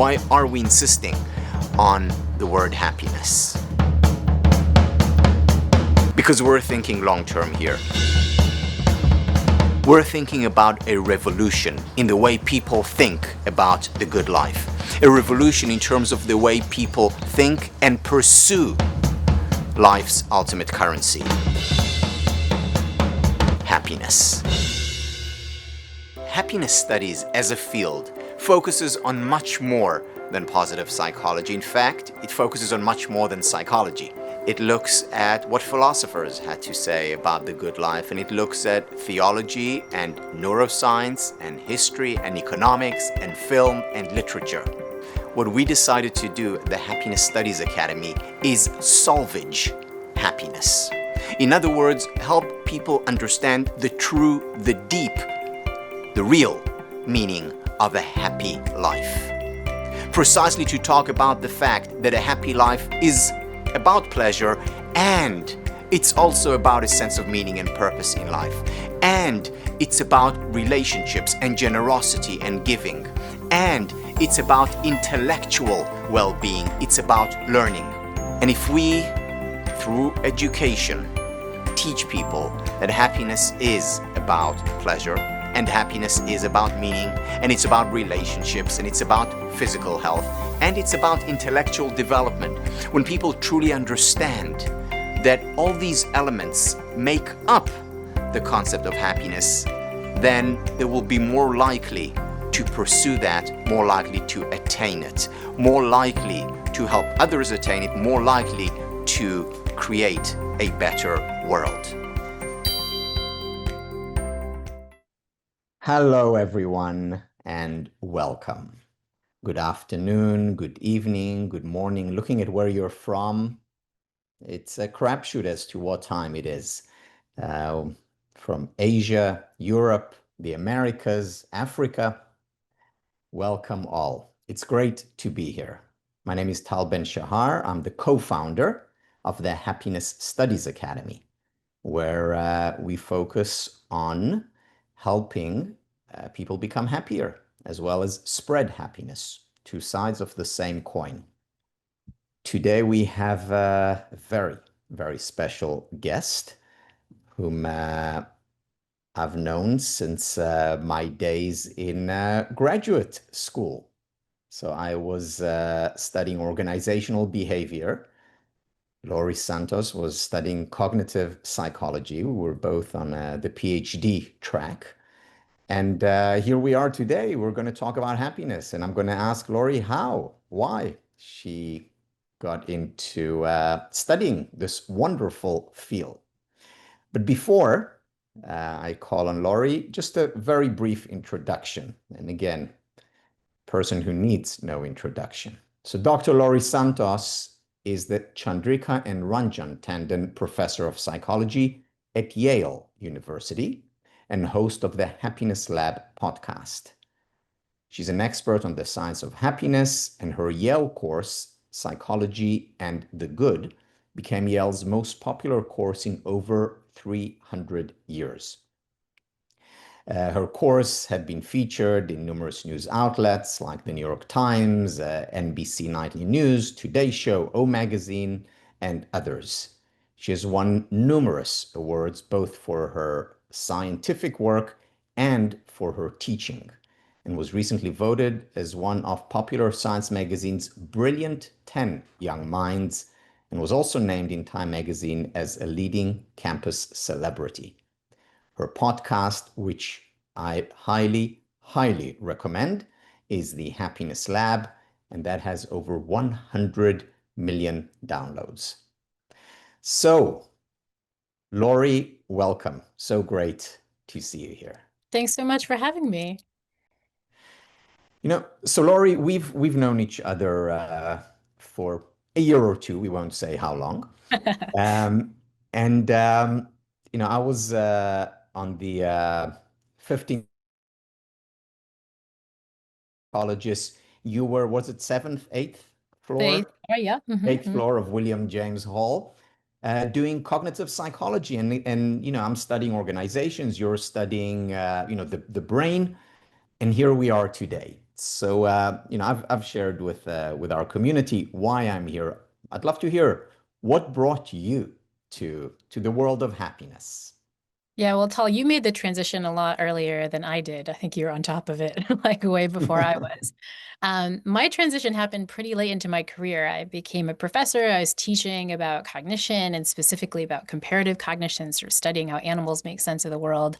Why are we insisting on the word happiness? Because we're thinking long-term here. We're thinking about a revolution in the way people think about the good life. A revolution in terms of the way people think and pursue life's ultimate currency, happiness. Happiness studies as a field focuses on much more than positive psychology. In fact, it focuses on much more than psychology. It looks at what philosophers had to say about the good life, and it looks at theology and neuroscience and history and economics and film and literature. What we decided to do at the Happiness Studies Academy is salvage happiness. In other words, help people understand the true, the deep, the real meaning of a happy life. Precisely to talk about the fact that a happy life is about pleasure, and it's also about a sense of meaning and purpose in life. And it's about relationships and generosity and giving. And it's about intellectual well-being. It's about learning. And if we, through education, teach people that happiness is about pleasure, and happiness is about meaning, and it's about relationships, and it's about physical health, and it's about intellectual development. When people truly understand that all these elements make up the concept of happiness, then they will be more likely to pursue that, more likely to attain it, more likely to help others attain it, more likely to create a better world. Hello, everyone, and welcome. Good afternoon, good evening, good morning. Looking at where you're from, it's a crapshoot as to what time it is. From Asia, Europe, the Americas, Africa, welcome all. It's great to be here. My name is Tal Ben-Shahar. I'm the co-founder of the Happiness Studies Academy, where we focus on helping people become happier, as well as spread happiness, two sides of the same coin. Today we have a very, very special guest whom I've known since my days in graduate school. So I was studying organizational behavior. Laurie Santos was studying cognitive psychology. We were both on the PhD track. And here we are today. We're going to talk about happiness. And I'm going to ask Laurie why she got into studying this wonderful field. But before I call on Laurie, just a very brief introduction. And again, person who needs no introduction. So Dr. Laurie Santos is the Chandrika and Ranjan Tandon Professor of Psychology at Yale University and host of the Happiness Lab podcast. She's an expert on the science of happiness, and her Yale course, Psychology and the Good, became Yale's most popular course in over 300 years. Her course had been featured in numerous news outlets like the New York Times, NBC Nightly News, Today Show, O Magazine, and others. She has won numerous awards both for her scientific work and for her teaching, and was recently voted as one of Popular Science magazine's Brilliant 10 Young Minds, and was also named in Time magazine as a leading campus celebrity. Her podcast, which I highly, highly recommend, is the Happiness Lab, and that has over 100 million downloads. So, Laurie, welcome. So great to see you here. Thanks so much for having me. So Laurie, we've known each other for a year or two. We won't say how long. I was on the 15th colleges. You were, was it eighth floor? Yeah. Eighth floor of William James Hall, doing cognitive psychology. And I'm studying organizations. You're studying, the brain. And here we are today. So, I've shared with our community why I'm here. I'd love to hear what brought you to the world of happiness. Yeah, well, Tal, you made the transition a lot earlier than I did. I think you're on top of it, like way before I was. My transition happened pretty late into my career. I became a professor. I was teaching about cognition and specifically about comparative cognition, sort of studying how animals make sense of the world.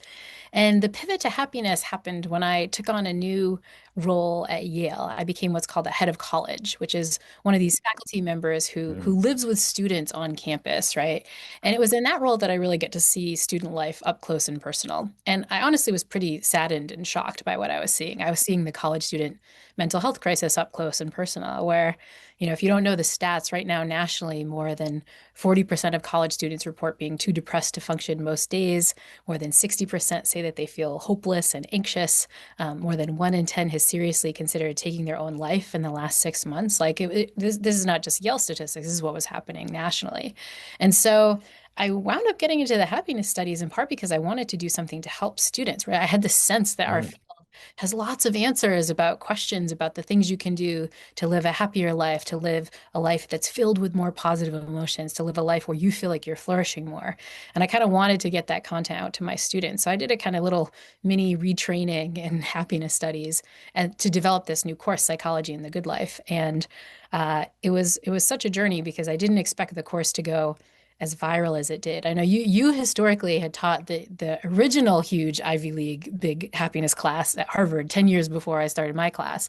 And the pivot to happiness happened when I took on a new role at Yale. I became what's called a head of college, which is one of these faculty members who Mm, lives with students on campus, right? And it was in that role that I really get to see student life up close and personal. And I honestly was pretty saddened and shocked by what I was seeing. I was seeing the college student mental health crisis up close and personal, where, if you don't know the stats right now nationally, more than 40% of college students report being too depressed to function most days. More than 60% say that they feel hopeless and anxious. More than 1 in 10 has seriously considered taking their own life in the last 6 months. Like this is not just Yale statistics. This is what was happening nationally. And so I wound up getting into the happiness studies in part because I wanted to do something to help students, right? I had the sense that our right. field has lots of answers about questions about the things you can do to live a happier life, to live a life that's filled with more positive emotions, to live a life where you feel like you're flourishing more. And I kind of wanted to get that content out to my students. So I did a kind of little mini retraining in happiness studies and to develop this new course, Psychology in the Good Life. And it was such a journey because I didn't expect the course to go as viral as it did. I know you historically had taught the original huge Ivy League big happiness class at Harvard 10 years before I started my class.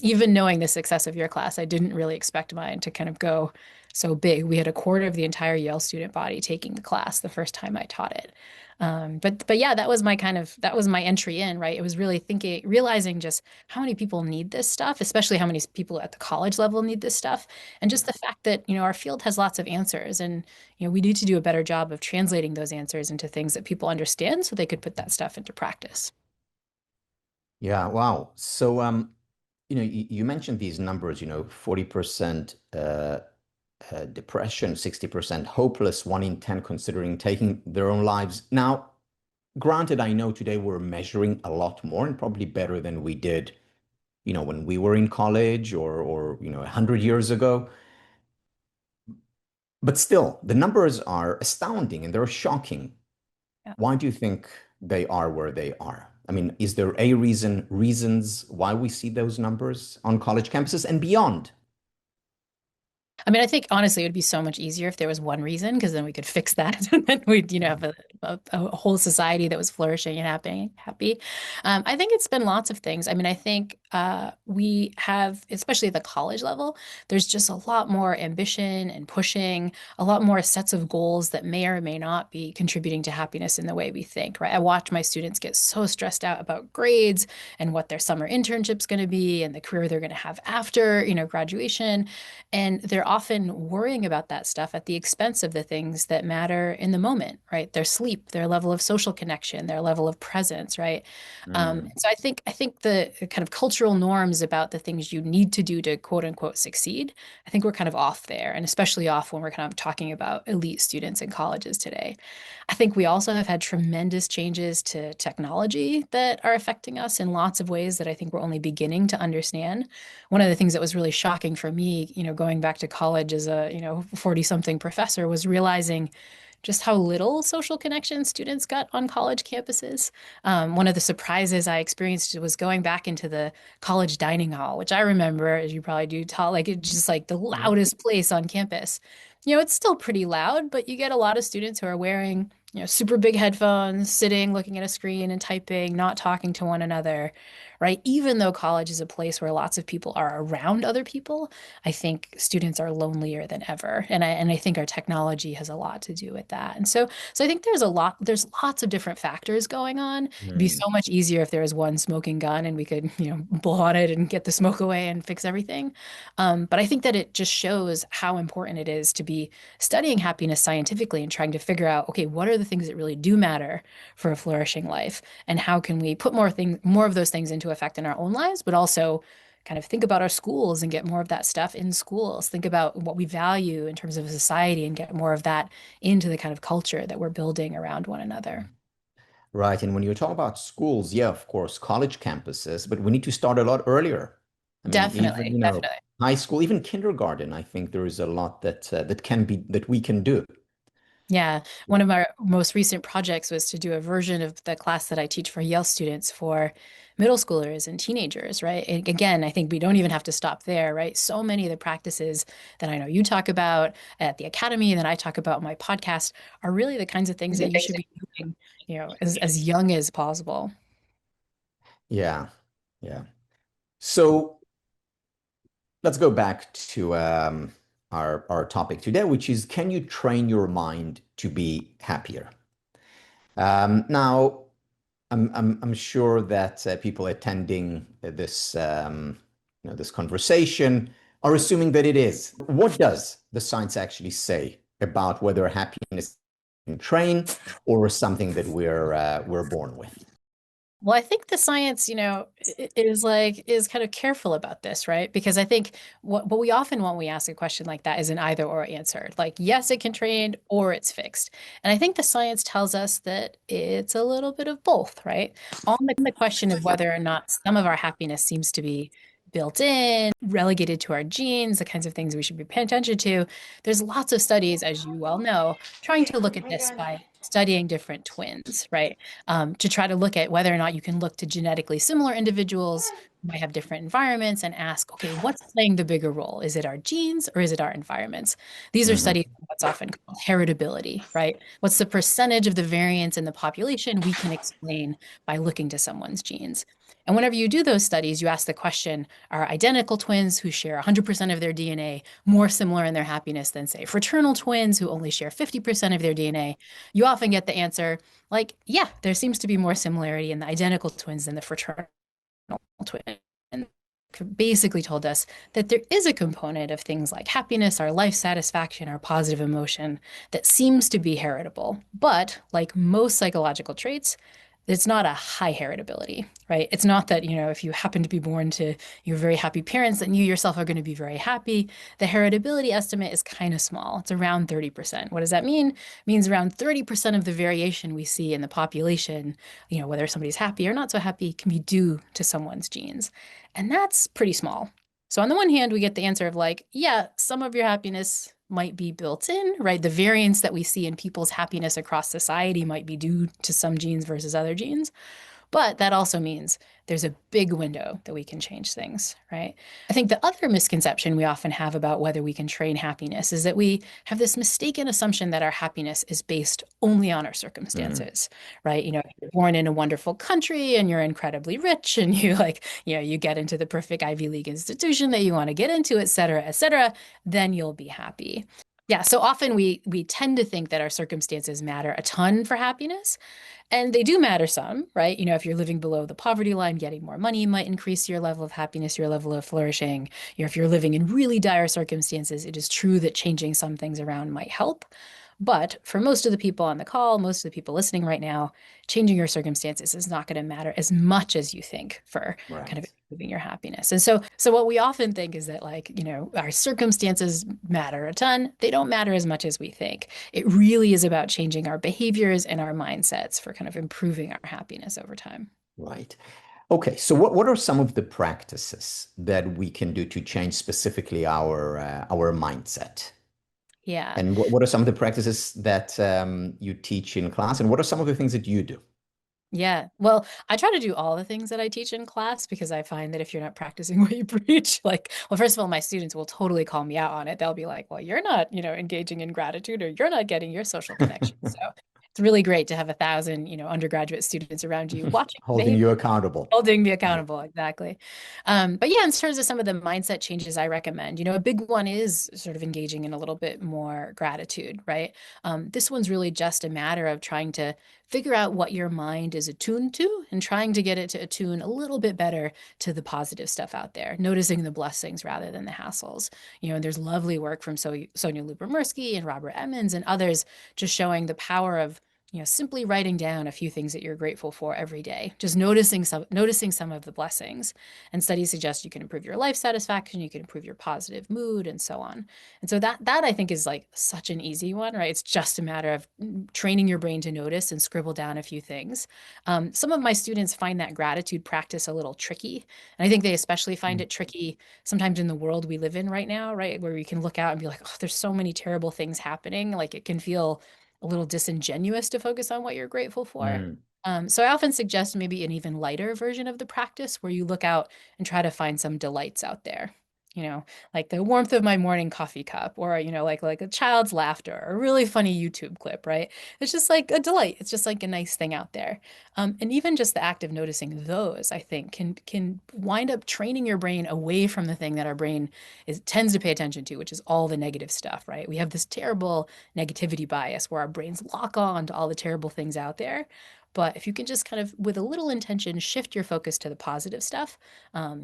Even knowing the success of your class, I didn't really expect mine to kind of go so big. We had a quarter of the entire Yale student body taking the class the first time I taught it. But yeah, that was my entry in, right? It was really realizing just how many people need this stuff, especially how many people at the college level need this stuff, and just the fact that, our field has lots of answers, and we need to do a better job of translating those answers into things that people understand so they could put that stuff into practice. Yeah, wow. So, you mentioned these numbers, 40% depression, 60% hopeless, 1 in 10 considering taking their own lives. Now, granted, I know today we're measuring a lot more and probably better than we did, when we were in college or 100 years ago. But still, the numbers are astounding and they're shocking. Yeah. Why do you think they are where they are? I mean, is there a reasons why we see those numbers on college campuses and beyond? I mean, I think honestly, it would be so much easier if there was one reason, because then we could fix that, and then we'd, have a whole society that was flourishing and happy. I think it's been lots of things. I mean, I think we have, especially at the college level, there's just a lot more ambition and pushing, a lot more sets of goals that may or may not be contributing to happiness in the way we think, right? I watch my students get so stressed out about grades and what their summer internship's going to be and the career they're going to have after, graduation. And they're often worrying about that stuff at the expense of the things that matter in the moment, right? Their sleep, their level of social connection, their level of presence, right? Mm, So I think the kind of cultural norms about the things you need to do to quote unquote succeed, I think we're kind of off there, and especially off when we're kind of talking about elite students in colleges today. I think we also have had tremendous changes to technology that are affecting us in lots of ways that I think we're only beginning to understand. One of the things that was really shocking for me, going back to college as a, 40 something professor was realizing just how little social connection students got on college campuses. One of the surprises I experienced was going back into the college dining hall, which I remember, as you probably do, tell, like it's just like the yeah. loudest place on campus. It's still pretty loud, but you get a lot of students who are wearing, super big headphones, sitting, looking at a screen and typing, not talking to one another, right? Even though college is a place where lots of people are around other people, I think students are lonelier than ever. And I think our technology has a lot to do with that. And so I think there's lots of different factors going on. It'd be Mm, so much easier if there was one smoking gun and we could, blow on it and get the smoke away and fix everything. But I think that it just shows how important it is to be studying happiness scientifically and trying to figure out, okay, what are the things that really do matter for a flourishing life? And how can we put more of those things into effect in our own lives, but also kind of think about our schools and get more of that stuff in schools. Think about what we value in terms of a society and get more of that into the kind of culture that we're building around one another. Right. And when you talk about schools, yeah, of course, college campuses, but we need to start a lot earlier. I mean, even, Definitely, definitely. high school, even kindergarten, I think there is a lot that we can do. Yeah, one of our most recent projects was to do a version of the class that I teach for Yale students for middle schoolers and teenagers, right? And again, I think we don't even have to stop there, right? So many of the practices that I know you talk about at the academy and that I talk about in my podcast are really the kinds of things that you should be doing, as young as possible. Yeah. Yeah. So let's go back to our topic today, which is, can you train your mind to be happier? Now, I'm sure that people attending this conversation are assuming that it is. What does the science actually say about whether happiness can train or something that we're born with? Well, I think the science, is kind of careful about this, right? Because I think what we often want when we ask a question like that is an either or answer. Like, yes, it can train or it's fixed. And I think the science tells us that it's a little bit of both, right? On the question of whether or not some of our happiness seems to be built in, relegated to our genes, the kinds of things we should be paying attention to, there's lots of studies, as you well know, trying to look at this by studying different twins, right? To try to look at whether or not you can look to genetically similar individuals who might have different environments and ask, okay, what's playing the bigger role? Is it our genes or is it our environments? These are Hmm. studies of what's often called heritability, right? What's the percentage of the variance in the population we can explain by looking to someone's genes? And whenever you do those studies, you ask the question, are identical twins who share 100% of their DNA more similar in their happiness than, say, fraternal twins who only share 50% of their DNA? You often get the answer, like, yeah, there seems to be more similarity in the identical twins than the fraternal twins. And basically told us that there is a component of things like happiness, our life satisfaction, our positive emotion that seems to be heritable. But like most psychological traits, it's not a high heritability, right? It's not that, if you happen to be born to your very happy parents, then you yourself are going to be very happy. The heritability estimate is kind of small. It's around 30%. What does that mean? It means around 30% of the variation we see in the population, whether somebody's happy or not so happy, can be due to someone's genes. And that's pretty small. So on the one hand, we get the answer of like, yeah, some of your happiness might be built in, right? The variance that we see in people's happiness across society might be due to some genes versus other genes. But that also means there's a big window that we can change things, right? I think the other misconception we often have about whether we can train happiness is that we have this mistaken assumption that our happiness is based only on our Mm. circumstances, right? If you're born in a wonderful country and you're incredibly rich and you like, you get into the perfect Ivy League institution that you want to get into, et cetera, then you'll be happy. Yeah, so often we tend to think that our circumstances matter a ton for happiness, and they do matter some, right? If you're living below the poverty line, getting more money might increase your level of happiness, your level of flourishing. If you're living in really dire circumstances, it is true that changing some things around might help. But for most of the people on the call, most of the people listening right now, changing your circumstances is not going to matter as much as you think for kind of Right. improving your happiness. And so what we often think is that like, our circumstances matter a ton. They don't matter as much as we think. It really is about changing our behaviors and our mindsets for kind of improving our happiness over time. Right. Okay. So what are some of the practices that we can do to change specifically our mindset? Yeah. And what are some of the practices that you teach in class? And what are some of the things that you do? Yeah. Well, I try to do all the things that I teach in class because I find that if you're not practicing what you preach, like, well, first of all, my students will totally call me out on it. They'll be like, well, you're not, engaging in gratitude or you're not getting your social connection. So it's really great to have 1,000, undergraduate students around you watching Holding behavior. you accountable. Holding me Yeah. accountable, exactly. But yeah, in terms of some of the mindset changes I recommend, a big one is sort of engaging in a little bit more gratitude, right? This one's really just a matter of trying to figure out what your mind is attuned to and trying to get it to attune a little bit better to the positive stuff out there, noticing the blessings rather than the hassles. And there's lovely work from Sonia Lubomirsky and Robert Emmons and others just showing the power of Simply writing down a few things that you're grateful for every day, just noticing some of the blessings. And studies suggest you can improve your life satisfaction, you can improve your positive mood, and so on. And so that I think is like such an easy one, right? It's just a matter of training your brain to notice and scribble down a few things. Some of my students find that gratitude practice a little tricky, and I think they especially find Mm. it tricky sometimes in the world we live in right now, right? Where we can look out and be like, oh, there's so many terrible things happening. Like it can feel a little disingenuous to focus on what you're grateful for. Mm. So I often suggest maybe an even lighter version of the practice where you look out and try to find some delights out there. Like the warmth of my morning coffee cup, or like a child's laughter, or a really funny YouTube clip, right? It's just like a delight. It's just like a nice thing out there. And even just the act of noticing those, I think, can wind up training your brain away from the thing that our brain is tends to pay attention to, which is all the negative stuff, right? We have this terrible negativity bias where our brains lock on to all the terrible things out there. But if you can just kind of, with a little intention, shift your focus to the positive stuff,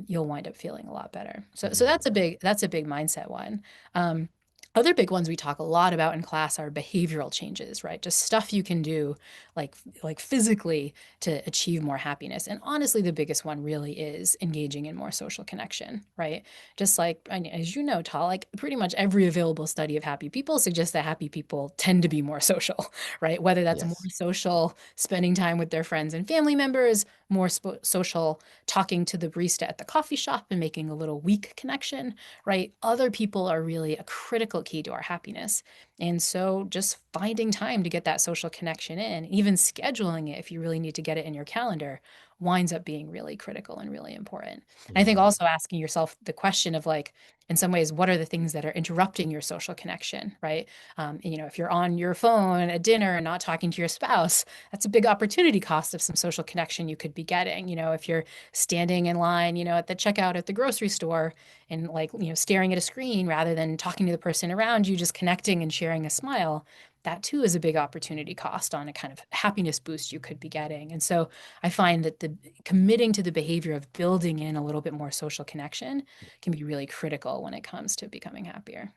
you'll wind up feeling a lot better. So Yeah. that's a big mindset one. Um, Other big ones we talk a lot about in class are behavioral changes, right? Just stuff you can do, like physically, to achieve more happiness. And honestly, the biggest one really is engaging in more social connection, right? Just like, as you know, Tal, like pretty much every available study of happy people suggests that happy people tend to be more social, right? Whether that's more Yes. social, spending time with their friends and family members, more social, talking to the barista at the coffee shop and making a little weak connection, right? Other people are really a critical key to our happiness. And so just finding time to get that social connection in, even scheduling it if you really need to get it in your calendar, winds up being really critical and really important. And I think Yeah. also asking yourself the question of like, in some ways, what are the things that are interrupting your social connection, right? If you're on your phone at dinner and not talking to your spouse, that's a big opportunity cost of some social connection you could be getting. If you're standing in line, at the checkout at the grocery store and like, staring at a screen rather than talking to the person around you, just connecting and sharing a smile, that too is a big opportunity cost on a kind of happiness boost you could be getting. And so I find that the committing to the behavior of building in a little bit more social connection can be really critical when it comes to becoming happier.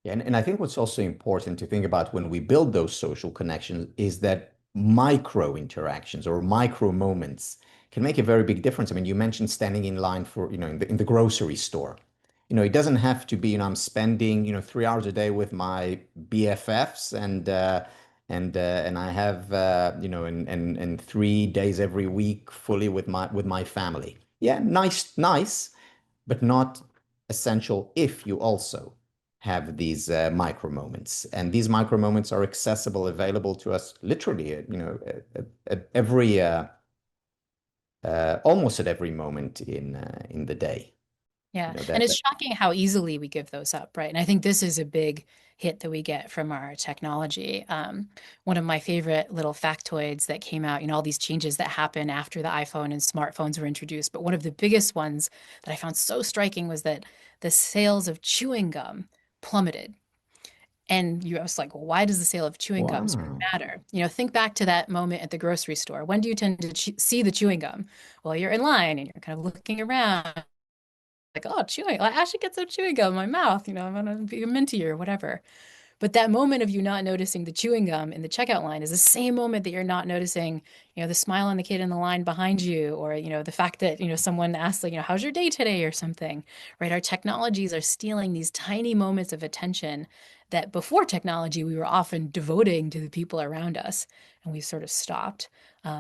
Yeah, and I think what's also important to think about when we build those social connections is that micro interactions or micro moments can make a very big difference. I mean, you mentioned standing in line for, in the grocery store. It doesn't have to be, I'm spending, 3 hours a day with my BFFs and I have, and 3 days every week fully with my family. Yeah, nice, nice, but not essential if you also have these micro moments. And these micro moments are accessible, available to us literally, at every, almost at every moment in the day. Yeah. You know And that, it's that shocking how easily we give those up, right? And I think this is a big hit that we get from our technology. One of my favorite little factoids that came out, all these changes that happen after the iPhone and smartphones were introduced. But one of the biggest ones that I found so striking was that the sales of chewing gum plummeted. And you was like, well, why does the sale of chewing gum sort of wow, matter? Think back to that moment at the grocery store. When do you tend to see the chewing gum? Well, you're in line and you're kind of looking around like, oh, chewing. Like, I should get some chewing gum in my mouth. I'm gonna be minty or whatever. But that moment of you not noticing the chewing gum in the checkout line is the same moment that you're not noticing, the smile on the kid in the line behind you, or, the fact that, someone asks, like, how's your day today or something, right? Our technologies are stealing these tiny moments of attention that before technology we were often devoting to the people around us, and we've sort of stopped.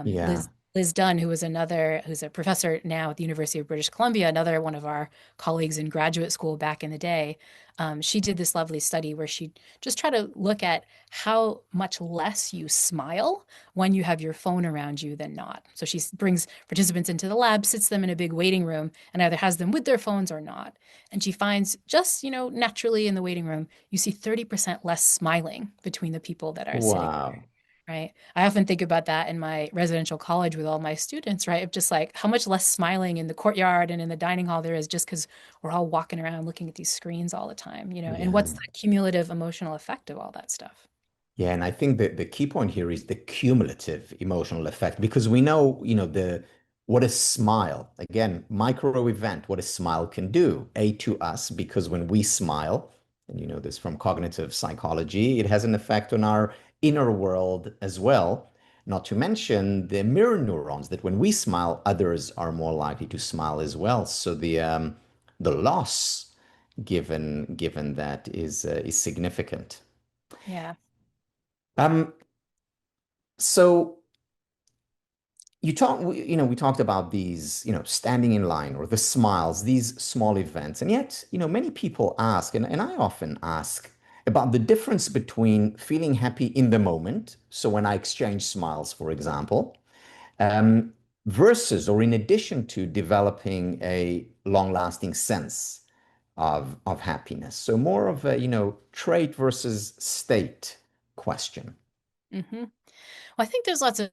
yeah, Liz Dunn, who's a professor now at the University of British Columbia, another one of our colleagues in graduate school back in the day, she did this lovely study where she just tried to look at how much less you smile when you have your phone around you than not. So she brings participants into the lab, sits them in a big waiting room, and either has them with their phones or not. And she finds just, naturally in the waiting room, you see 30% less smiling between the people that are sitting wow. right? I often think about that in my residential college with all my students, right? Of just like how much less smiling in the courtyard and in the dining hall there is just because we're all walking around looking at these screens all the time, and Yeah. what's the cumulative emotional effect of all that stuff? Yeah, and I think that the key point here is the cumulative emotional effect because we know, the what a smile, again, micro event, what a smile can do, to us, because when we smile, and you know this from cognitive psychology, it has an effect on our inner world as well. Not to mention the mirror neurons that when we smile, others are more likely to smile as well. So the loss given that is significant. Yeah. Um, so we talked about these, standing in line or the smiles, these small events. And yet, many people ask, and I often ask about the difference between feeling happy in the moment. So when I exchange smiles, for example, um, versus or in addition to developing a long-lasting sense of happiness. So more of a, trait versus state question. Well, I think there's lots of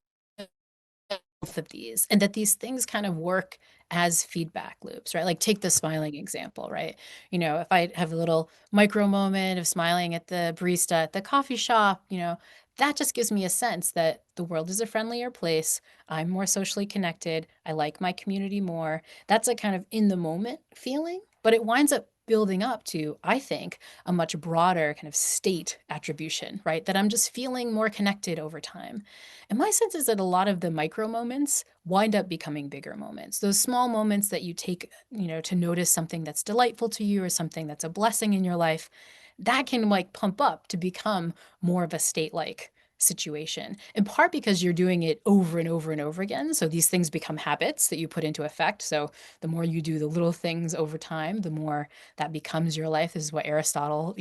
both of these and that these things kind of work as feedback loops, right? Like take the smiling example, right? If I have a little micro moment of smiling at the barista at the coffee shop, that just gives me a sense that the world is a friendlier place. I'm more socially connected. I like my community more. That's a kind of in the moment feeling, but it winds up building up to, I think, a much broader kind of state attribution, right? That I'm just feeling more connected over time. And my sense is that a lot of the micro moments wind up becoming bigger moments. Those small moments that you take, to notice something that's delightful to you or something that's a blessing in your life, that can like pump up to become more of a state like situation, in part because you're doing it over and over and over again. So these things become habits that you put into effect. So the more you do the little things over time, the more that becomes your life. This is what Aristotle,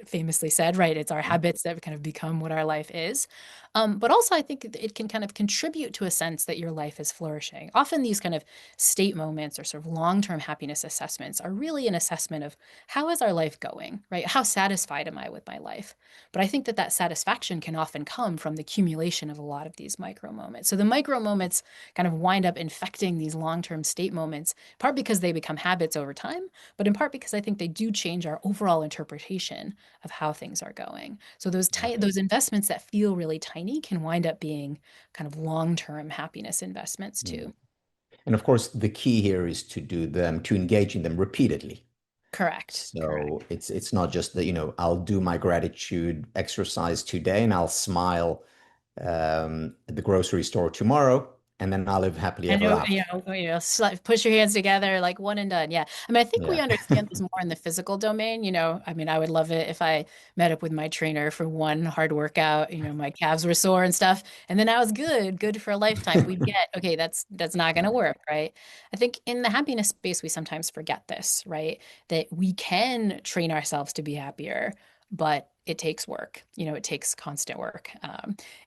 famously said, right? It's our habits that kind of become what our life is. But also, I think it can kind of contribute to a sense that your life is flourishing. Often, these kind of state moments or sort of long term happiness assessments are really an assessment of how is our life going, right? How satisfied am I with my life? But I think that that satisfaction can often come from the accumulation of a lot of these micro moments. So the micro moments kind of wind up infecting these long term state moments, part because they become habits over time, but in part because I think they do change our overall interpretation of how things are going. So Right. those investments that feel really tiny can wind up being kind of long-term happiness investments Mm. too. And of course, the key here is to engage in them repeatedly. Correct. So Correct. it's not just that, I'll do my gratitude exercise today and I'll smile at the grocery store tomorrow, and then I'll live happily I ever know, after. push your hands together, like one and done. Yeah. I mean, I think we Yeah. understand this more in the physical domain. I mean, I would love it if I met up with my trainer for one hard workout, my calves were sore and stuff, and then I was good for a lifetime. We get, okay, that's not going to Right. work, right? I think in the happiness space, we sometimes forget this, right? That we can train ourselves to be happier, but it takes work. It takes constant work.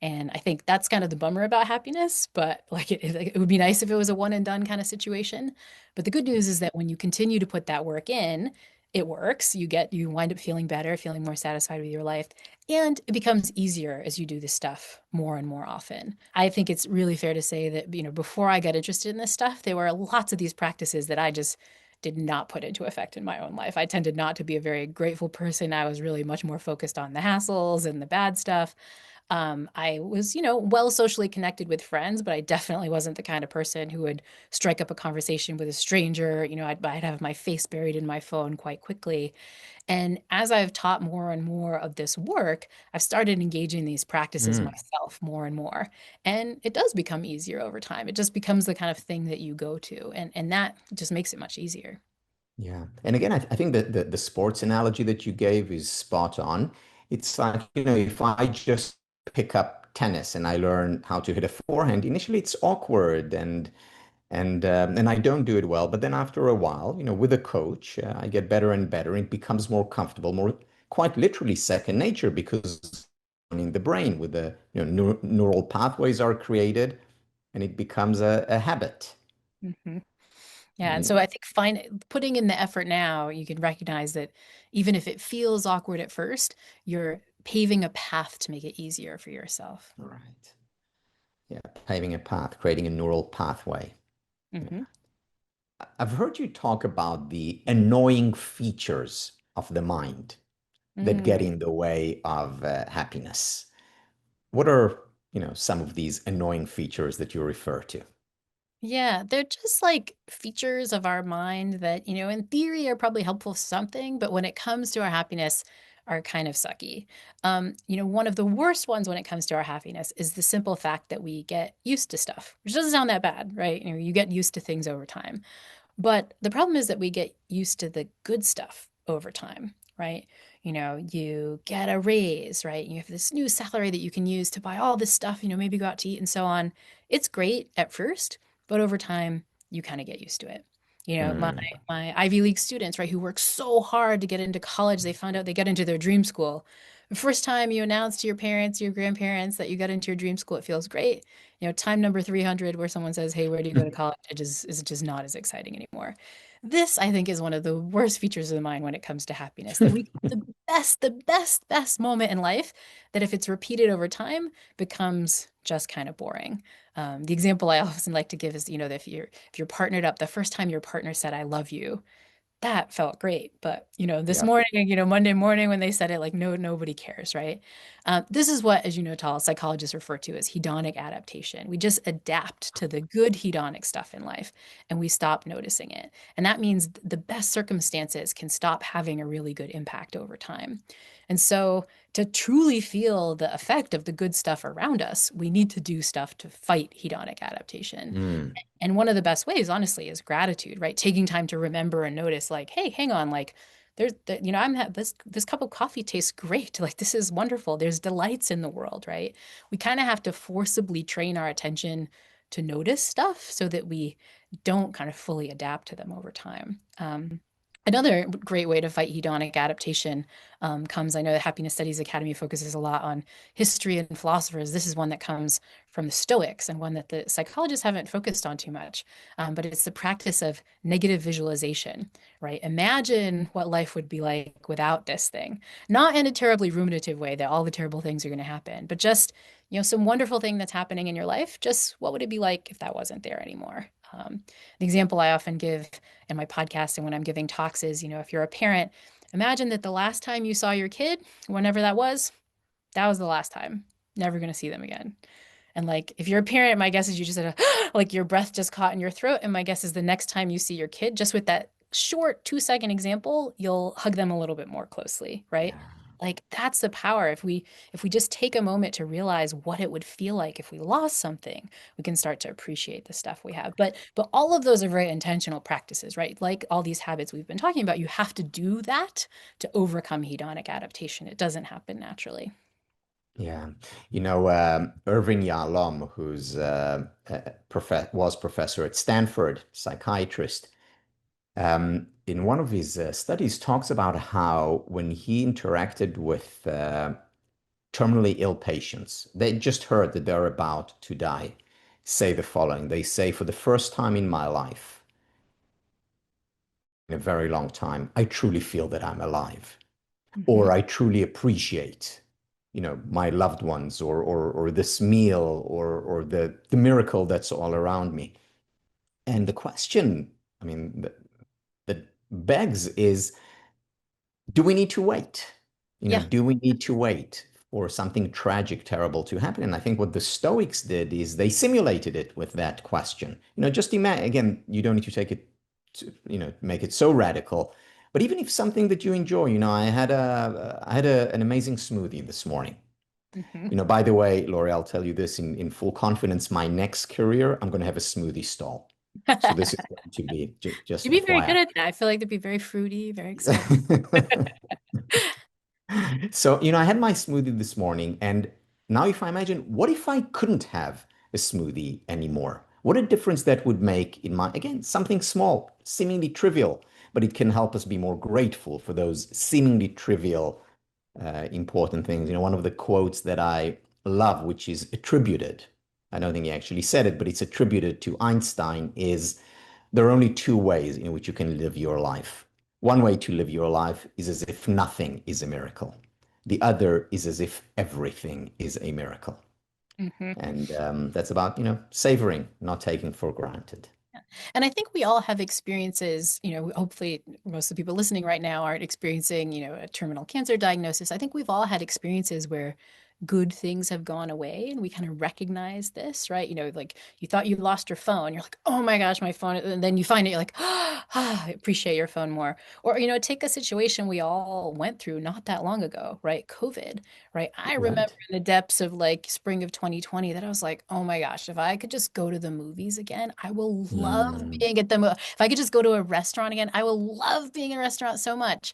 And I think that's kind of the bummer about happiness, but like it would be nice if it was a one and done kind of situation. But the good news is that when you continue to put that work in, it works. You wind up feeling better, feeling more satisfied with your life, and it becomes easier as you do this stuff more and more often. I think it's really fair to say that, before I got interested in this stuff, there were lots of these practices that I just did not put into effect in my own life. I tended not to be a very grateful person. I was really much more focused on the hassles and the bad stuff. I was, well socially connected with friends, but I definitely wasn't the kind of person who would strike up a conversation with a stranger. I'd have my face buried in my phone quite quickly. And as I've taught more and more of this work, I've started engaging these practices Mm, myself more and more. And it does become easier over time. It just becomes the kind of thing that you go to. And that just makes it much easier. yeah. And again, I think that the sports analogy that you gave is spot on. It's like, if I just pick up tennis and I learn how to hit a forehand, initially it's awkward and I don't do it well. But then after a while, with a coach, I get better and better. It becomes more comfortable, more quite literally second nature because in the brain with the neural pathways are created and it becomes a habit. Hmm. Yeah, and so Mm, I think putting in the effort now, you can recognize that even if it feels awkward at first, you're paving a path to make it easier for yourself. right. Yeah, paving a path, creating a neural pathway. Hmm. I've heard you talk about the annoying features of the mind that get Mm. in the way of happiness. What are, some of these annoying features that you refer to? Yeah, they're just like features of our mind that, in theory are probably helpful for something, but when it comes to our happiness, are kind of sucky. One of the worst ones when it comes to our happiness is the simple fact that we get used to stuff, which doesn't sound that bad, right? You get used to things over time. But the problem is that we get used to the good stuff over time, right? You get a raise, right? You have this new salary that you can use to buy all this stuff, maybe go out to eat and so on. It's great at first, but over time, you kind of get used to it. My Mm, my Ivy League students, right, who work so hard to get into college, they find out they get into their dream school. The first time you announce to your parents, your grandparents that you got into your dream school, it feels great. Time number 300 where someone says, "Hey, where do you go to college?" It is just not as exciting anymore. This, I think, is one of the worst features of the mind when it comes to happiness, that we the best moment in life, that if it's repeated over time, becomes just kind of boring. The example I often like to give is, that if you're partnered up, the first time your partner said, "I love you," that felt great. But, this yeah. morning, Monday morning when they said it, like, no, nobody cares, right? This is what, as you know, Tal, psychologists refer to as hedonic adaptation. We just adapt to the good hedonic stuff in life and we stop noticing it. And that means the best circumstances can stop having a really good impact over time. And so to truly feel the effect of the good stuff around us, we need to do stuff to fight hedonic adaptation. Mm, And one of the best ways, honestly, is gratitude, right? Taking time to remember and notice, like, hey, hang on, like, this cup of coffee tastes great. Like, this is wonderful. There's delights in the world, right? We kind of have to forcibly train our attention to notice stuff so that we don't kind of fully adapt to them over time. Another great way to fight hedonic adaptation comes, I know the Happiness Studies Academy focuses a lot on history and philosophers. This is one that comes from the Stoics and one that the psychologists haven't focused on too much. But it's the practice of negative visualization, right? Imagine what life would be like without this thing, not in a terribly ruminative way that all the terrible things are going to happen, but just, some wonderful thing that's happening in your life. Just what would it be like if that wasn't there anymore? The example I often give in my podcast and when I'm giving talks is, if you're a parent, imagine that the last time you saw your kid, whenever that was the last time. Never going to see them again. And like, if you're a parent, my guess is you just had a, like your breath just caught in your throat. And my guess is the next time you see your kid, just with that short 2-second example, you'll hug them a little bit more closely, right? yeah. Like that's the power. If we just take a moment to realize what it would feel like if we lost something, we can start to appreciate the stuff we have. But all of those are very intentional practices, right? Like all these habits we've been talking about, you have to do that to overcome hedonic adaptation. It doesn't happen naturally. Yeah. Irvin Yalom, who's was professor at Stanford, psychiatrist, in one of his studies talks about how when he interacted with terminally ill patients, they just heard that they're about to die, say the following. They say, for the first time in my life, in a very long time, I truly feel that I'm alive, or Mhm. I truly appreciate, my loved ones, or this meal, or the miracle that's all around me. And the question, I mean, that begs is, do we need to wait? Yeah. Do we need to wait for something tragic, terrible to happen? And I think what the Stoics did is they simulated it with that question. Just imagine, again, you don't need to take it make it so radical. But even if something that you enjoy, an amazing smoothie this morning. Mhm. By the way, Laurie, I'll tell you this in full confidence, my next career, I'm going to have a smoothie stall. So this is going to be just You'd be very FYI. good at that. I feel like they'd be very fruity, very exciting. So, I had my smoothie this morning, and now if I imagine, what if I couldn't have a smoothie anymore? What a difference that would make in my, again, something small, seemingly trivial, but it can help us be more grateful for those seemingly trivial, important things. One of the quotes that I love, which is attributed, I don't think he actually said it, but it's attributed to Einstein, is there are only two ways in which you can live your life. One way to live your life is as if nothing is a miracle. The other is as if everything is a miracle. Mhm. And that's about, savoring, not taking for granted. And I think we all have experiences, hopefully most of the people listening right now aren't experiencing, a terminal cancer diagnosis. I think we've all had experiences where good things have gone away and we kind of recognize this, right? Like you thought you lost your phone, you're like, oh my gosh, my phone. And then you find it, you're like, ah, I appreciate your phone more. Or, take a situation we all went through not that long ago, right? COVID, right? I remember Right. in the depths of like spring of 2020 that I was like, oh my gosh, if I could just go to the movies again, I will love Mm, being at the if I could just go to a restaurant again, I will love being in a restaurant so much.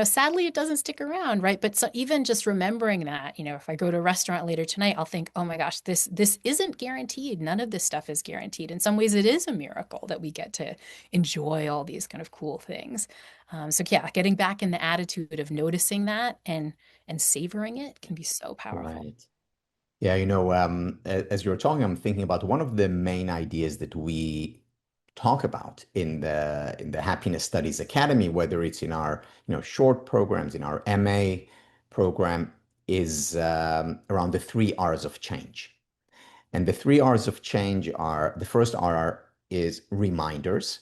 Sadly, it doesn't stick around, right? But so even just remembering that, if I go to a restaurant later tonight, I'll think, oh my gosh, this isn't guaranteed. None of this stuff is guaranteed. In some ways, it is a miracle that we get to enjoy all these kind of cool things. So yeah, getting back in the attitude of noticing that and savoring it can be so powerful. right. Yeah, as you're talking, I'm thinking about one of the main ideas that we talk about in the Happiness Studies Academy, whether it's in our short programs, in our MA program, is around the three R's of change. And the three R's of change are the first R is reminders.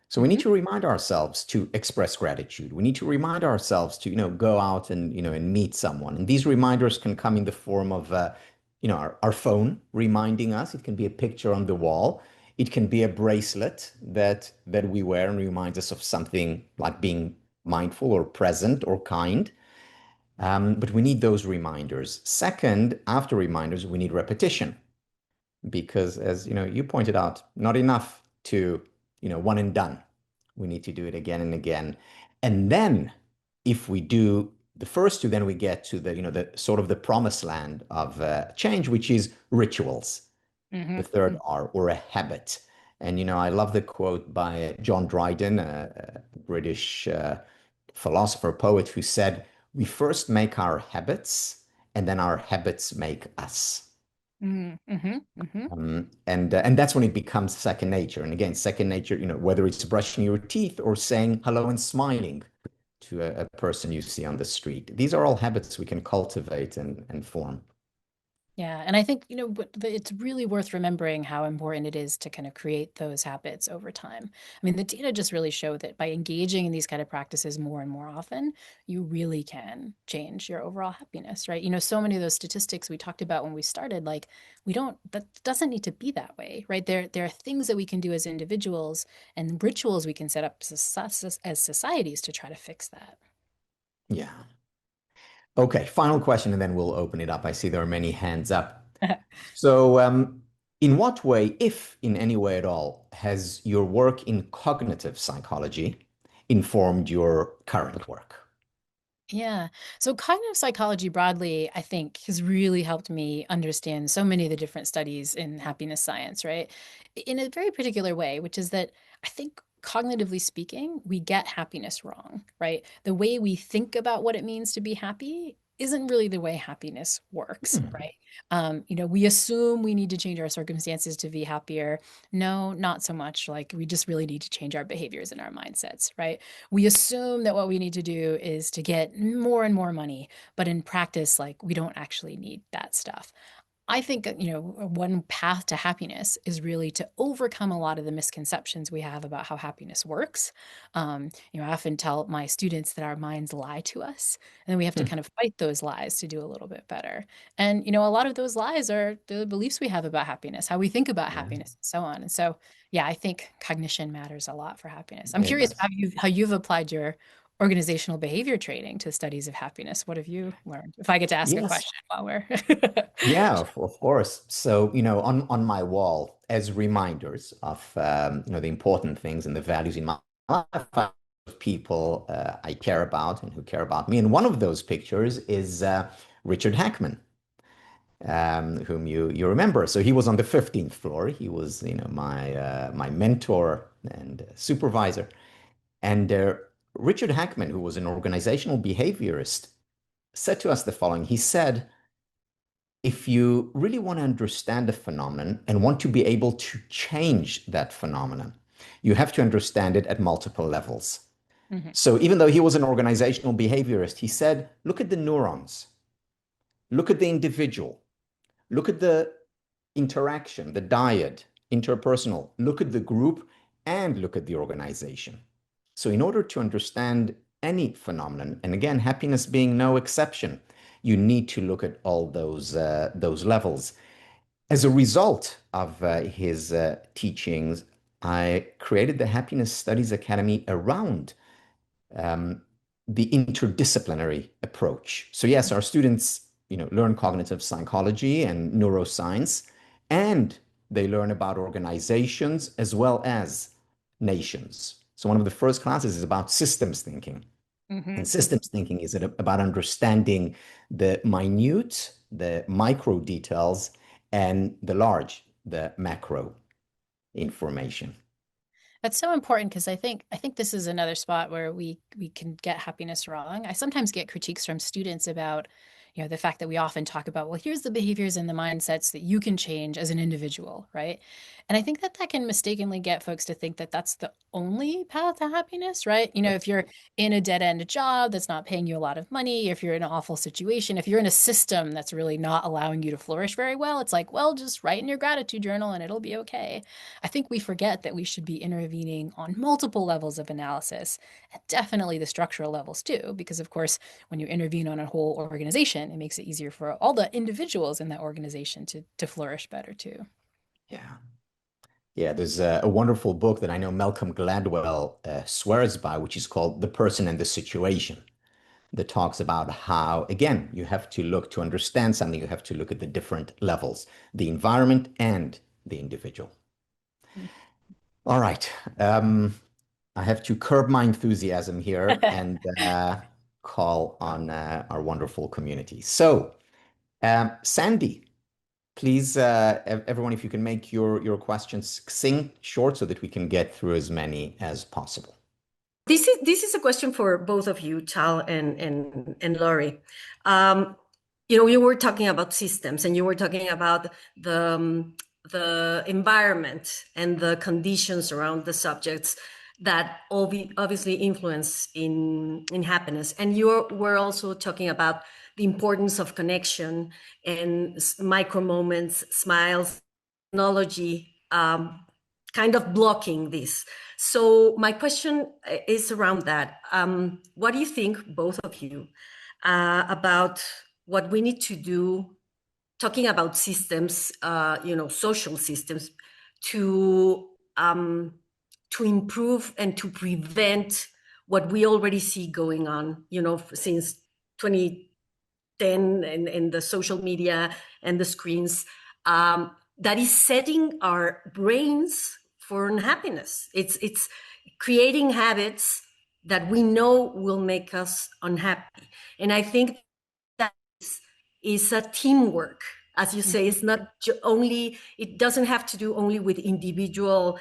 So we need Hmm. to remind ourselves to express gratitude. We need to remind ourselves to, go out and, and meet someone. And these reminders can come in the form of, our phone reminding us. It can be a picture on the wall. It can be a bracelet that we wear and reminds us of something like being mindful or present or kind. But we need those reminders. Second, after reminders, we need repetition because as you pointed out, not enough to one and done. We need to do it again and again. And then if we do the first two, then we get to the sort of the promised land of change, which is rituals, the Hmm. third R, or a habit. And I love the quote by John Dryden, a British philosopher poet, who said, we first make our habits and then our habits make us. Hmm. Hmm. Hmm. And that's when it becomes second nature. And again, second nature, whether it's brushing your teeth or saying hello and smiling to a person you see on the street. These are all habits we can cultivate and form. Yeah, and I think, it's really worth remembering how important it is to kind of create those habits over time. I mean, the data just really show that by engaging in these kind of practices more and more often, you really can change your overall happiness, right? So many of those statistics we talked about when we started, like that doesn't need to be that way, right? There are things that we can do as individuals and rituals we can set up as societies to try to fix that. Yeah. Okay, final question, and then we'll open it up. I see there are many hands up. So, in what way, if in any way at all, has your work in cognitive psychology informed your current work? Yeah. So cognitive psychology broadly, I think, has really helped me understand so many of the different studies in happiness science, right? In a very particular way, which is that I think cognitively speaking, we get happiness wrong, right? The way we think about what it means to be happy isn't really the way happiness works, Hmm. right? We assume we need to change our circumstances to be happier. No, not so much. Like we just really need to change our behaviors and our mindsets, right? We assume that what we need to do is to get more and more money, but in practice, like we don't actually need that stuff. I think, one path to happiness is really to overcome a lot of the misconceptions we have about how happiness works. I often tell my students that our minds lie to us, and then we have to Hmm. kind of fight those lies to do a little bit better. And, a lot of those lies are the beliefs we have about happiness, how we think about Yeah, happiness, and so on. And so, yeah, I think cognition matters a lot for happiness. I'm it curious does. how you've applied your organizational behavior training to studies of happiness. What have you learned? If I get to ask a Yes. question while we're Yeah, of course. So, on my wall, as reminders of, the important things and the values in my life, of people I care about and who care about me. And one of those pictures is Richard Hackman, whom you remember. So he was on the 15th floor. He was, my mentor and supervisor. And Richard Hackman, who was an organizational behaviorist, said to us the following. He said, if you really want to understand a phenomenon and want to be able to change that phenomenon, you have to understand it at multiple levels. Mhm. So even though he was an organizational behaviorist, he said, look at the neurons, look at the individual, look at the interaction, the dyad, interpersonal, look at the group, and look at the organization. So in order to understand any phenomenon, and again, happiness being no exception, you need to look at all those levels. As a result of his teachings, I created the Happiness Studies Academy around um, the interdisciplinary approach. So yes, our students, learn cognitive psychology and neuroscience, and they learn about organizations as well as nations. So one of the first classes is about systems thinking. And Hmm. systems thinking is about understanding the minute, the micro details, and the large, the macro information. That's so important because I think this is another spot where we can get happiness wrong. I sometimes get critiques from students about, the fact that we often talk about, well, here's the behaviors and the mindsets that you can change as an individual, right? And I think that that can mistakenly get folks to think that that's the only path to happiness, right? If you're in a dead-end job that's not paying you a lot of money, if you're in an awful situation, if you're in a system that's really not allowing you to flourish very well, it's like, well, just write in your gratitude journal and it'll be okay. I think we forget that we should be intervening on multiple levels of analysis, and definitely the structural levels too, because of course, when you intervene on a whole organization, it makes it easier for all the individuals in that organization to flourish better too. Yeah. Yeah, there's a wonderful book that I know Malcolm Gladwell swears by, which is called The Person and the Situation, that talks about how, again, you have to look to understand something, you have to look at the different levels, the environment and the individual. All right. I have to curb my enthusiasm here and call on our wonderful community. So, Sandy, please, everyone, if you can make your questions succinct, short, so that we can get through as many as possible. This is a question for both of you, Tal and Laurie. Um, you were talking about systems, and you were talking about the environment and the conditions around the subjects that obviously influence in happiness. And you were also talking about the importance of connection and micro moments, smiles, technology, kind of blocking this. So my question is around that. What do you think, both of you, about what we need to do, talking about systems, social systems, to improve and to prevent what we already see going on, since 2010 and the social media and the screens, that is setting our brains for unhappiness. It's creating habits that we know will make us unhappy. And I think that is a teamwork. As you say, it's not only, it doesn't have to do only with individual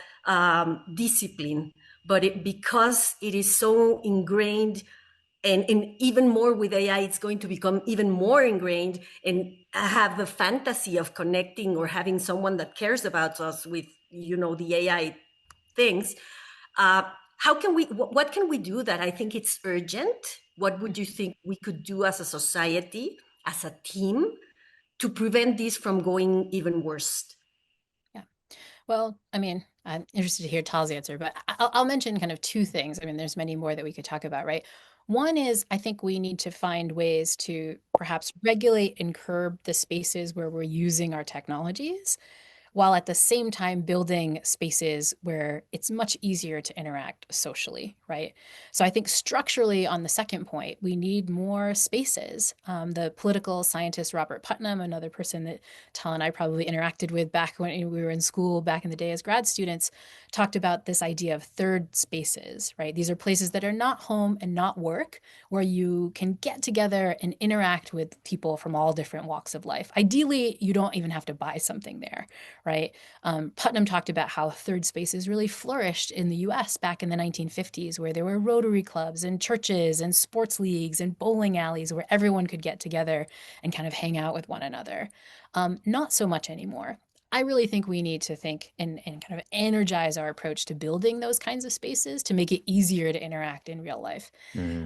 discipline, but because it is so ingrained, and even more with AI, it's going to become even more ingrained, and have the fantasy of connecting or having someone that cares about us with, the AI things. Uh, how can we, what can we do that? I think it's urgent. What would you think we could do as a society, as a team, to prevent this from going even worse? Yeah. Well, I mean, I'm interested to hear Tal's answer, but I'll mention kind of two things. I mean, there's many more that we could talk about, right? One is I think we need to find ways to perhaps regulate and curb the spaces where we're using our technologies, while at the same time building spaces where it's much easier to interact socially, right? So I think structurally, on the second point, we need more spaces. The political scientist Robert Putnam, another person that Tal and I probably interacted with back when we were in school back in the day as grad students, talked about this idea of third spaces, right? These are places that are not home and not work, where you can get together and interact with people from all different walks of life. Ideally, you don't even have to buy something there, right? Putnam talked about how third spaces really flourished in the US back in the 1950s, where there were Rotary clubs and churches and sports leagues and bowling alleys where everyone could get together and kind of hang out with one another. Not so much anymore. I really think we need to think and kind of energize our approach to building those kinds of spaces to make it easier to interact in real life.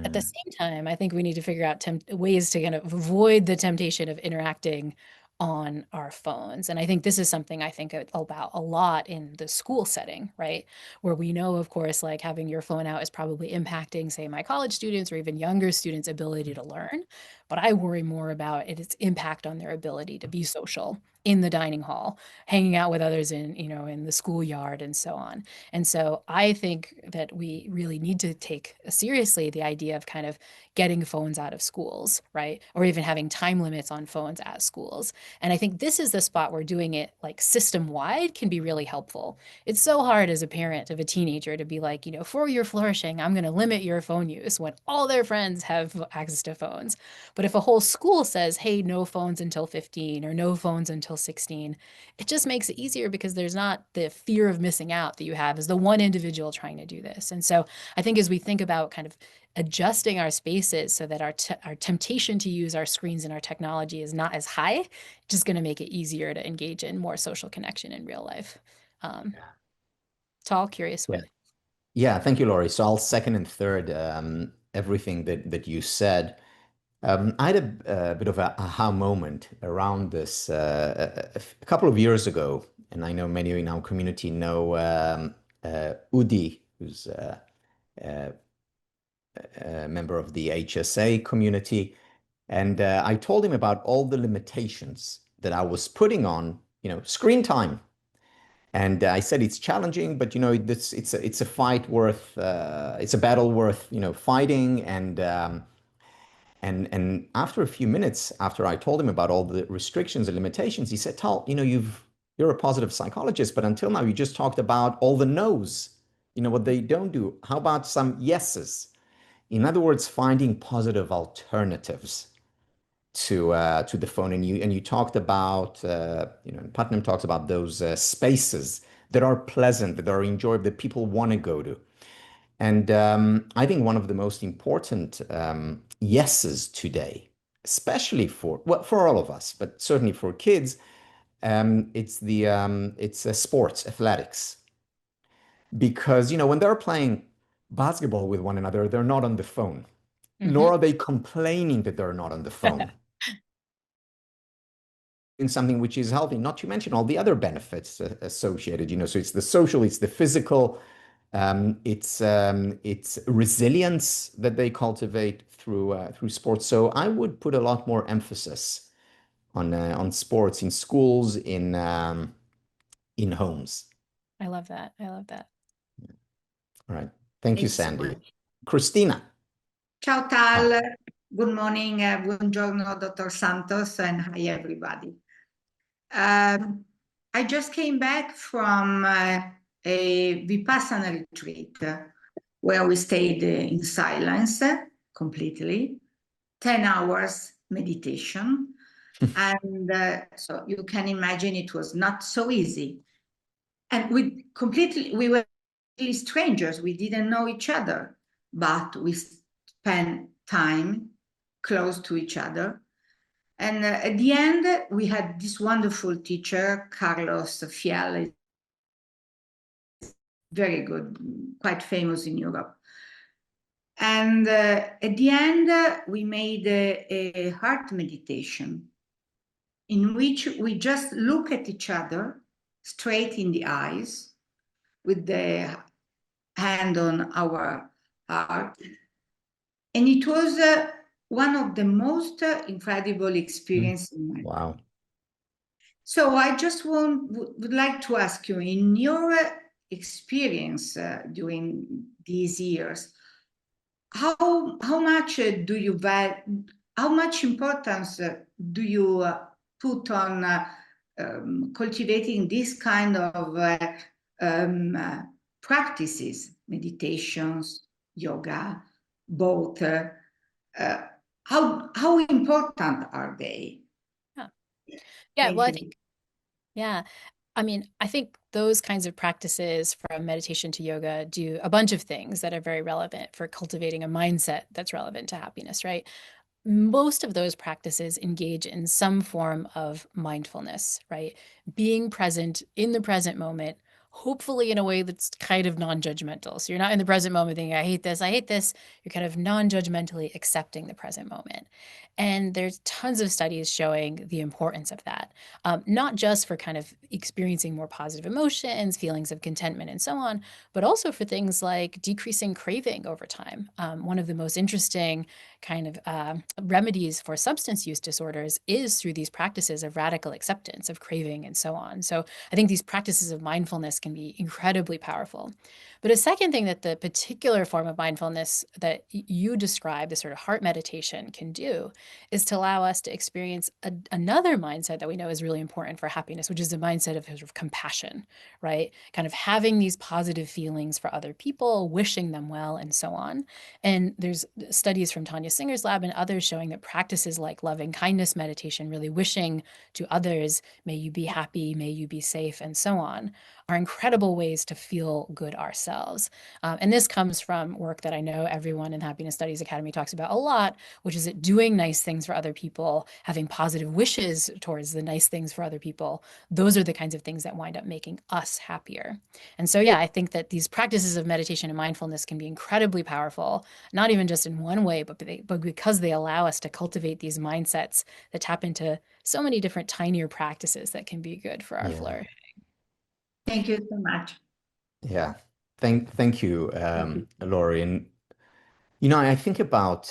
At the Mm, same time, I think we need to figure out ways to kind of avoid the temptation of interacting on our phones. And I think this is something I think about a lot in the school setting, right? Where we know, of course, like having your phone out is probably impacting, say, my college students or even younger students' ability to learn. but I worry more about its impact on their ability to be social in the dining hall, hanging out with others in, in the schoolyard and so on. And so I think that we really need to take seriously the idea of kind of getting phones out of schools, right? Or even having time limits on phones at schools. And I think this is the spot where doing it like system wide can be really helpful. It's so hard as a parent of a teenager to be like, for your flourishing, I'm going to limit your phone use when all their friends have access to phones. But if a whole school says, hey, no phones until 15 or no phones until 16, it just makes it easier because there's not the fear of missing out that you have as the one individual trying to do this. And so I think as we think about kind of adjusting our spaces so that our temptation to use our screens and our technology is not as high, just going to make it easier to engage in more social connection in real life. Um, Tal, curious Yeah. what. Yeah, thank you, Laurie. So I'll second and third everything that you said. I had a bit of a aha moment around this a couple of years ago, and I know many in our community know Udi, who's a member of the HSA community, and I told him about all the limitations that I was putting on, screen time. And I said it's challenging, but it's a fight worth, it's a battle worth, fighting. And after a few minutes, after I told him about all the restrictions and limitations, he said, Tal, you're a positive psychologist, but until now you just talked about all the no's, what they don't do. How about some yeses? In other words, finding positive alternatives to the phone. And you talked about, Putnam talks about those spaces that are pleasant, that are enjoyable, that people want to go to. And I think one of the most important yeses today, especially for all of us, but certainly for kids, it's sports, athletics, because when they're playing basketball with one another, they're not on the phone, nor Mhm. are they complaining that they're not on the phone. In something which is healthy, not to mention all the other benefits associated. So it's the social, it's the physical, it's resilience that they cultivate through sports. So I would put a lot more emphasis on sports in schools, in homes. I love that. I love that. All right. Thank you, Thank you so Sandy. much. Christina. Ciao Hi. Tal, good morning, buongiorno Dr. Santos, and hi everybody. Um, I just came back from a Vipassana retreat where we stayed in silence completely, 10 hours meditation. And so you can imagine it was not so easy. And we were really strangers. We didn't know each other, but we spent time close to each other. And at the end, we had this wonderful teacher, Carlos Fial, very good, quite famous in Europe. And at the end, we made a heart meditation in which we just look at each other straight in the eyes with the hand on our heart. And it was one of the most incredible experiences in my life. Wow. So I just would like to ask you, in your experience during these years, how much do you value, how much importance do you put on cultivating this kind of um, uh, practices, meditations, yoga, both? How important are they? Yeah. Yeah. Well, Thank I you. think, yeah. I mean, I think those kinds of practices from meditation to yoga do a bunch of things that are very relevant for cultivating a mindset that's relevant to happiness, right? Most of those practices engage in some form of mindfulness, right? Being present in the present moment, hopefully in a way that's kind of non-judgmental. So you're not in the present moment thinking, I hate this, I hate this. You're kind of non-judgmentally accepting the present moment. And there's tons of studies showing the importance of that, not just for kind of experiencing more positive emotions, feelings of contentment, and so on, but also for things like decreasing craving over time. One of the most interesting kind of remedies for substance use disorders is through these practices of radical acceptance of craving and so on. So I think these practices of mindfulness can be incredibly powerful. But a second thing that the particular form of mindfulness that you describe, the sort of heart meditation, can do is to allow us to experience another mindset that we know is really important for happiness, which is the mindset of sort of compassion, right? Kind of having these positive feelings for other people, wishing them well, and so on. And there's studies from Tanya Singer's lab and others showing that practices like loving kindness meditation, really wishing to others, may you be happy, may you be safe, and so on, are incredible ways to feel good ourselves. And this comes from work that I know everyone in the Happiness Studies Academy talks about a lot, which is that doing nice things for other people, having positive wishes towards the nice things for other people, those are the kinds of things that wind up making us happier. And so, yeah, I think that these practices of meditation and mindfulness can be incredibly powerful, not even just in one way, but because they allow us to cultivate these mindsets that tap into so many different tinier practices that can be good for our Yeah. flourish. Thank you so much. Yeah. Thank you, Thank you. Laurie. And I think about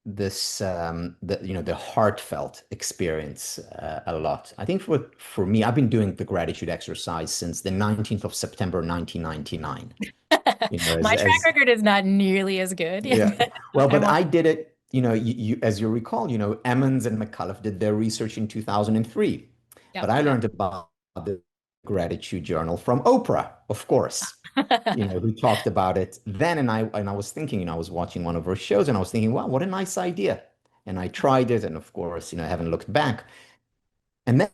this the heartfelt experience a lot. I think for me, I've been doing the gratitude exercise since the 19th of September 1999. My track As record is not nearly as good. Yeah, Yeah. but Well, I but won't. I did it, as you recall, Emmons and McCullough did their research in 2003. But Yep. I learned about the gratitude journal from Oprah, of course, who talked about it then. And I was thinking, I was watching one of her shows and I was thinking, wow, what a nice idea. And I tried it. And of course, I haven't looked back. And then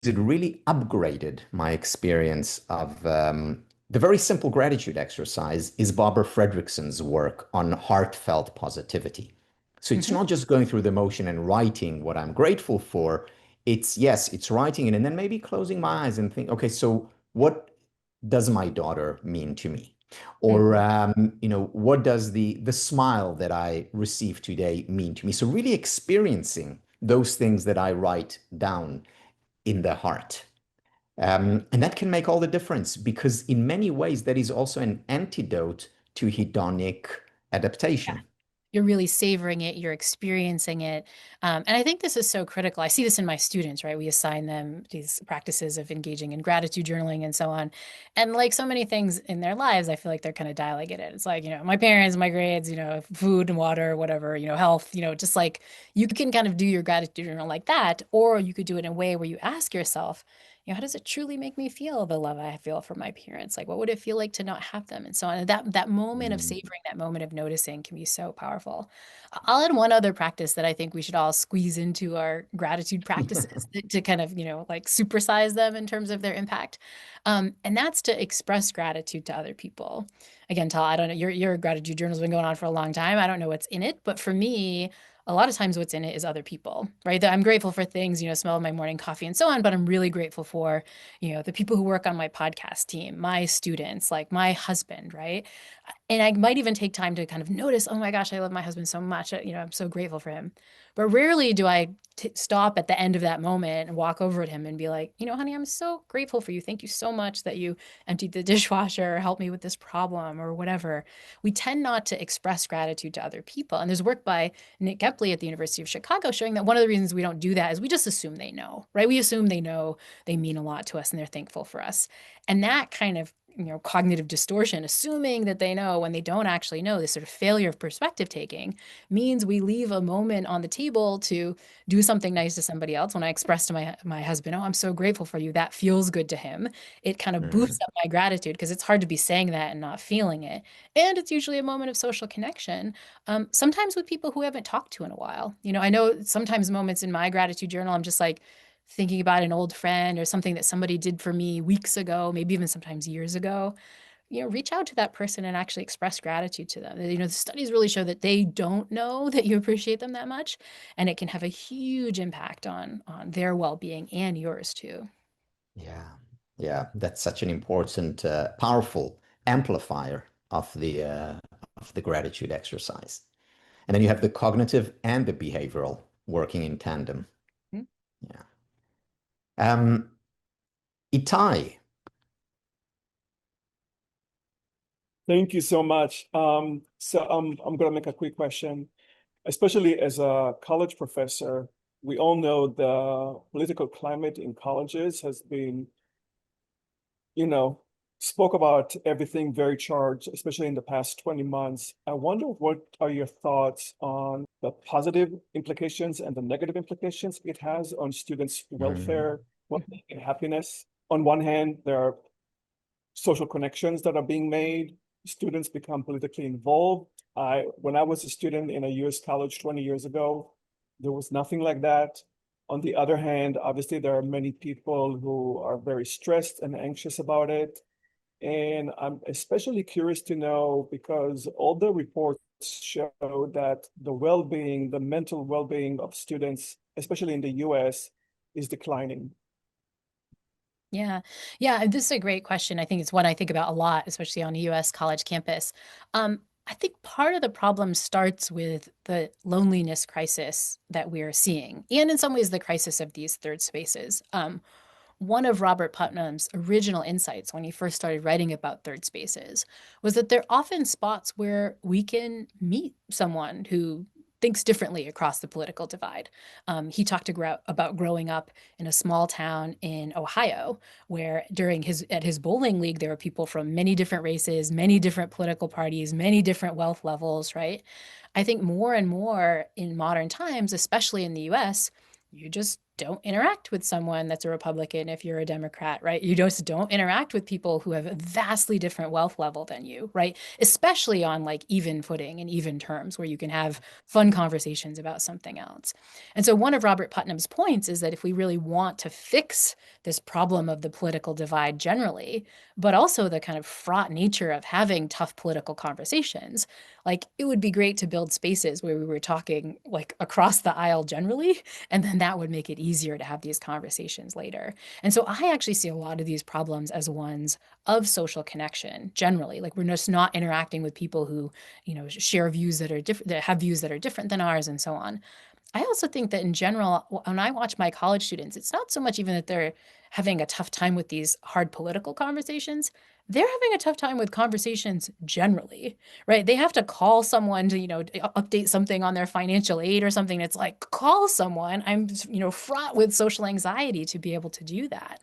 it really upgraded my experience of the very simple gratitude exercise is Barbara Fredrickson's work on heartfelt positivity. So it's Mhm. not just going through the motion and writing what I'm grateful for. It's writing it and then maybe closing my eyes and think, okay, so what does my daughter mean to me? Or Mhm. what does the smile that I received today mean to me? So really experiencing those things that I write down in the heart. And that can make all the difference because, in many ways, that is also an antidote to hedonic adaptation. You're really savoring it, you're experiencing it. And I think this is so critical. I see this in my students, right? We assign them these practices of engaging in gratitude journaling and so on. And like so many things in their lives, I feel like they're kind of dialing it in. It's like, my parents, my grades, food and water, whatever, health, just like you can kind of do your gratitude journal like that, or you could do it in a way where you ask yourself, how does it truly make me feel, the love I feel for my parents? Like, what would it feel like to not have them? And so on. And that moment of Mm. savoring, that moment of noticing can be so powerful. I'll add one other practice that I think we should all squeeze into our gratitude practices to kind of, like supersize them in terms of their impact. And that's to express gratitude to other people. Again, Tal, I don't know, your gratitude journal's been going on for a long time. I don't know what's in it, but for me, a lot of times what's in it is other people, right? That I'm grateful for things, smell of my morning coffee and so on, but I'm really grateful for, the people who work on my podcast team, my students, like my husband, right? And I might even take time to kind of notice, oh my gosh, I love my husband so much. I'm so grateful for him. But rarely do I stop at the end of that moment and walk over at him and be like, honey, I'm so grateful for you. Thank you so much that you emptied the dishwasher or helped me with this problem or whatever. We tend not to express gratitude to other people. And there's work by Nick Kepley at the University of Chicago showing that one of the reasons we don't do that is we just assume they know, right? We assume they know they mean a lot to us and they're thankful for us. And that kind of cognitive distortion, assuming that they know when they don't actually know, this sort of failure of perspective taking means we leave a moment on the table to do something nice to somebody else. When I express to my husband, oh, I'm so grateful for you, that feels good to him. It kind of boosts Mm. up my gratitude because it's hard to be saying that and not feeling it. And it's usually a moment of social connection, sometimes with people who haven't talked to in a while. I know sometimes moments in my gratitude journal, I'm just like, thinking about an old friend or something that somebody did for me weeks ago, maybe even sometimes years ago, reach out to that person and actually express gratitude to them. The studies really show that they don't know that you appreciate them that much, and it can have a huge impact on their well-being and yours too. Yeah. Yeah, that's such an important, powerful amplifier of the gratitude exercise. And then you have the cognitive and the behavioral working in tandem. Hmm? Yeah. Um, Itai. Thank you so much. I'm going to make a quick question. Especially as a college professor, we all know the political climate in colleges has been, you know, spoke about everything very charged, especially in the past 20 months. I wonder what are your thoughts on the positive implications and the negative implications it has on students' Mm, welfare, well-being, and happiness. On one hand, there are social connections that are being made. Students become politically involved. When I was a student in a US college 20 years ago, there was nothing like that. On the other hand, obviously, there are many people who are very stressed and anxious about it. And I'm especially curious to know because all the reports show that the well-being, the mental well-being of students, especially in the US, is declining. Yeah. Yeah. This is a great question. I think it's one I think about a lot, especially on a US college campus. I think part of the problem starts with the loneliness crisis that we're seeing, and in some ways, the crisis of these third spaces. One of Robert Putnam's original insights when he first started writing about third spaces was that they're often spots where we can meet someone who thinks differently across the political divide. He talked about growing up in a small town in Ohio, where during his bowling league there were people from many different races, many different political parties, many different wealth levels. Right? I think more and more in modern times, especially in the U.S., you just don't interact with someone that's a Republican if you're a Democrat, right? You just don't interact with people who have a vastly different wealth level than you, right? Especially on like even footing and even terms where you can have fun conversations about something else. And so one of Robert Putnam's points is that if we really want to fix this problem of the political divide generally, but also the kind of fraught nature of having tough political conversations, like it would be great to build spaces where we were talking like across the aisle generally, and then that would make it easier to have these conversations later. And so I actually see a lot of these problems as ones of social connection generally. Like we're just not interacting with people who, share views that are different, that have views that are different than ours, and so on. I also think that in general, when I watch my college students, it's not so much even that they're having a tough time with these hard political conversations. They're having a tough time with conversations generally, right? They have to call someone to, update something on their financial aid or something. It's like, call someone. I'm, fraught with social anxiety to be able to do that.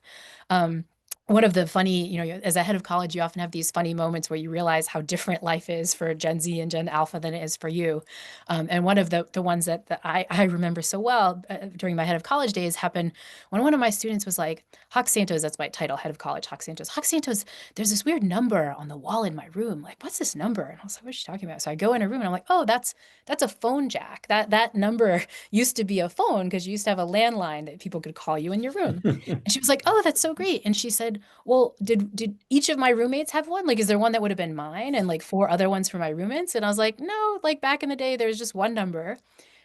Um, One of the funny, as a head of college, you often have these funny moments where you realize how different life is for Gen Z and Gen Alpha than it is for you. And one of the ones that I remember so well during my head of college days happened when one of my students was like, Hawk Santos, that's my title, head of college, Hawk Santos, there's this weird number on the wall in my room. Like, what's this number? And I was like, what's she talking about? So I go in her room and I'm like, oh, that's a phone jack. That number used to be a phone because you used to have a landline that people could call you in your room. And she was like, oh, that's so great. And she said, well, did each of my roommates have one? Like, is there one that would have been mine and like four other ones for my roommates? And I was like, no, like back in the day, there's just one number.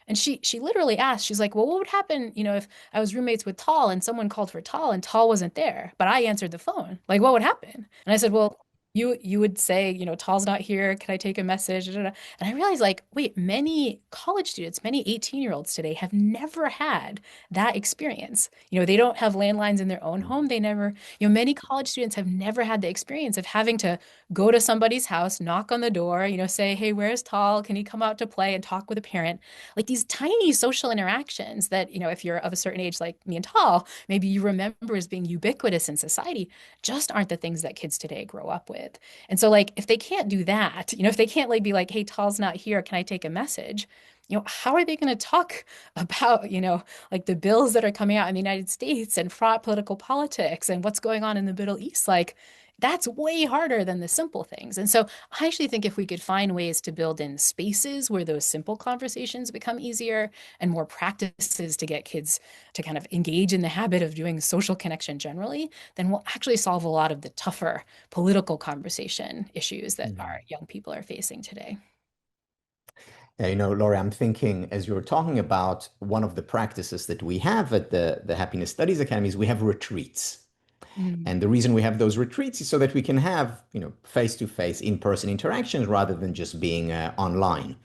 And she literally asked, she's like, well, what would happen, if I was roommates with Tal and someone called for Tal and Tal wasn't there, but I answered the phone? Like, what would happen? And I said, well, you would say, Tal's not here. Can I take a message? Da, da, da. And I realized, like, wait, many college students, many 18-year-olds today have never had that experience. They don't have landlines in their own home. They never, many college students have never had the experience of having to go to somebody's house, knock on the door, say, hey, where's Tal? Can he come out to play and talk with a parent? Like these tiny social interactions that, if you're of a certain age like me and Tal, maybe you remember as being ubiquitous in society, just aren't the things that kids today grow up with. And so like if they can't do that, if they can't like be like, hey, Tal's not here, can I take a message? How are they going to talk about, like the bills that are coming out in the United States and fraught political politics and what's going on in the Middle East? Like that's way harder than the simple things. And so I actually think if we could find ways to build in spaces where those simple conversations become easier and more practices to get kids to kind of engage in the habit of doing social connection generally, then we'll actually solve a lot of the tougher political conversation issues that our young people are facing today. Yeah, Laurie, I'm thinking as you're talking about one of the practices that we have at the Happiness Studies Academies, we have retreats. Mm. And the reason we have those retreats is so that we can have, face-to-face, in-person interactions rather than just being online.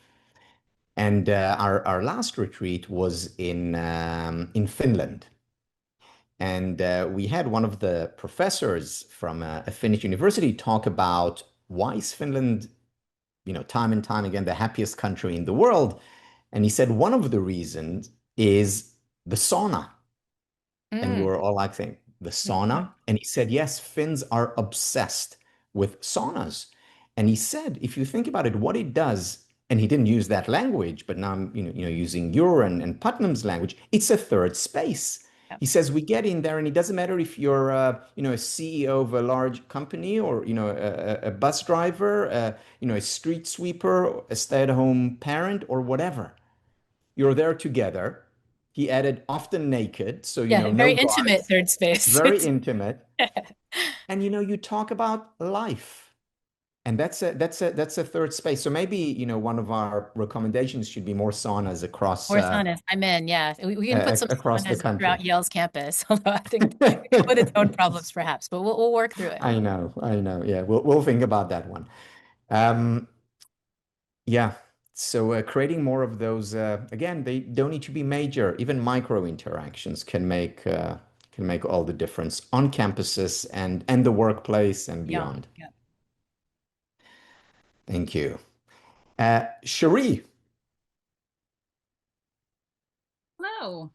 And our last retreat was in Finland. And we had one of the professors from a Finnish university talk about why is Finland, time and time again, the happiest country in the world. And he said one of the reasons is the sauna. And we Mm. were all like saying, the sauna? And he said, yes, Finns are obsessed with saunas. And he said, if you think about it, what it does, and he didn't use that language, but now I'm using your and Putnam's language, it's a third space. Yeah. He says we get in there, and it doesn't matter if you're, a CEO of a large company, or a bus driver, a street sweeper, a stay-at-home parent, or whatever. You're there together. He added, often naked, so Yeah, no very intimate guards, third space. very intimate, and you talk about life, and that's a third space. So maybe one of our recommendations should be more saunas More saunas. I'm in. Yeah, we can put some across the saunas country. throughout Yale's campus, although I think it come with its own problems, perhaps. But we'll work through it. I know. Yeah, we'll think about that one. Um, yeah. So creating more of those, again, they don't need to be major. Even micro interactions can make all the difference on campuses and the workplace and Beyond. beyond. Yeah. Thank you. Cherie. Hello.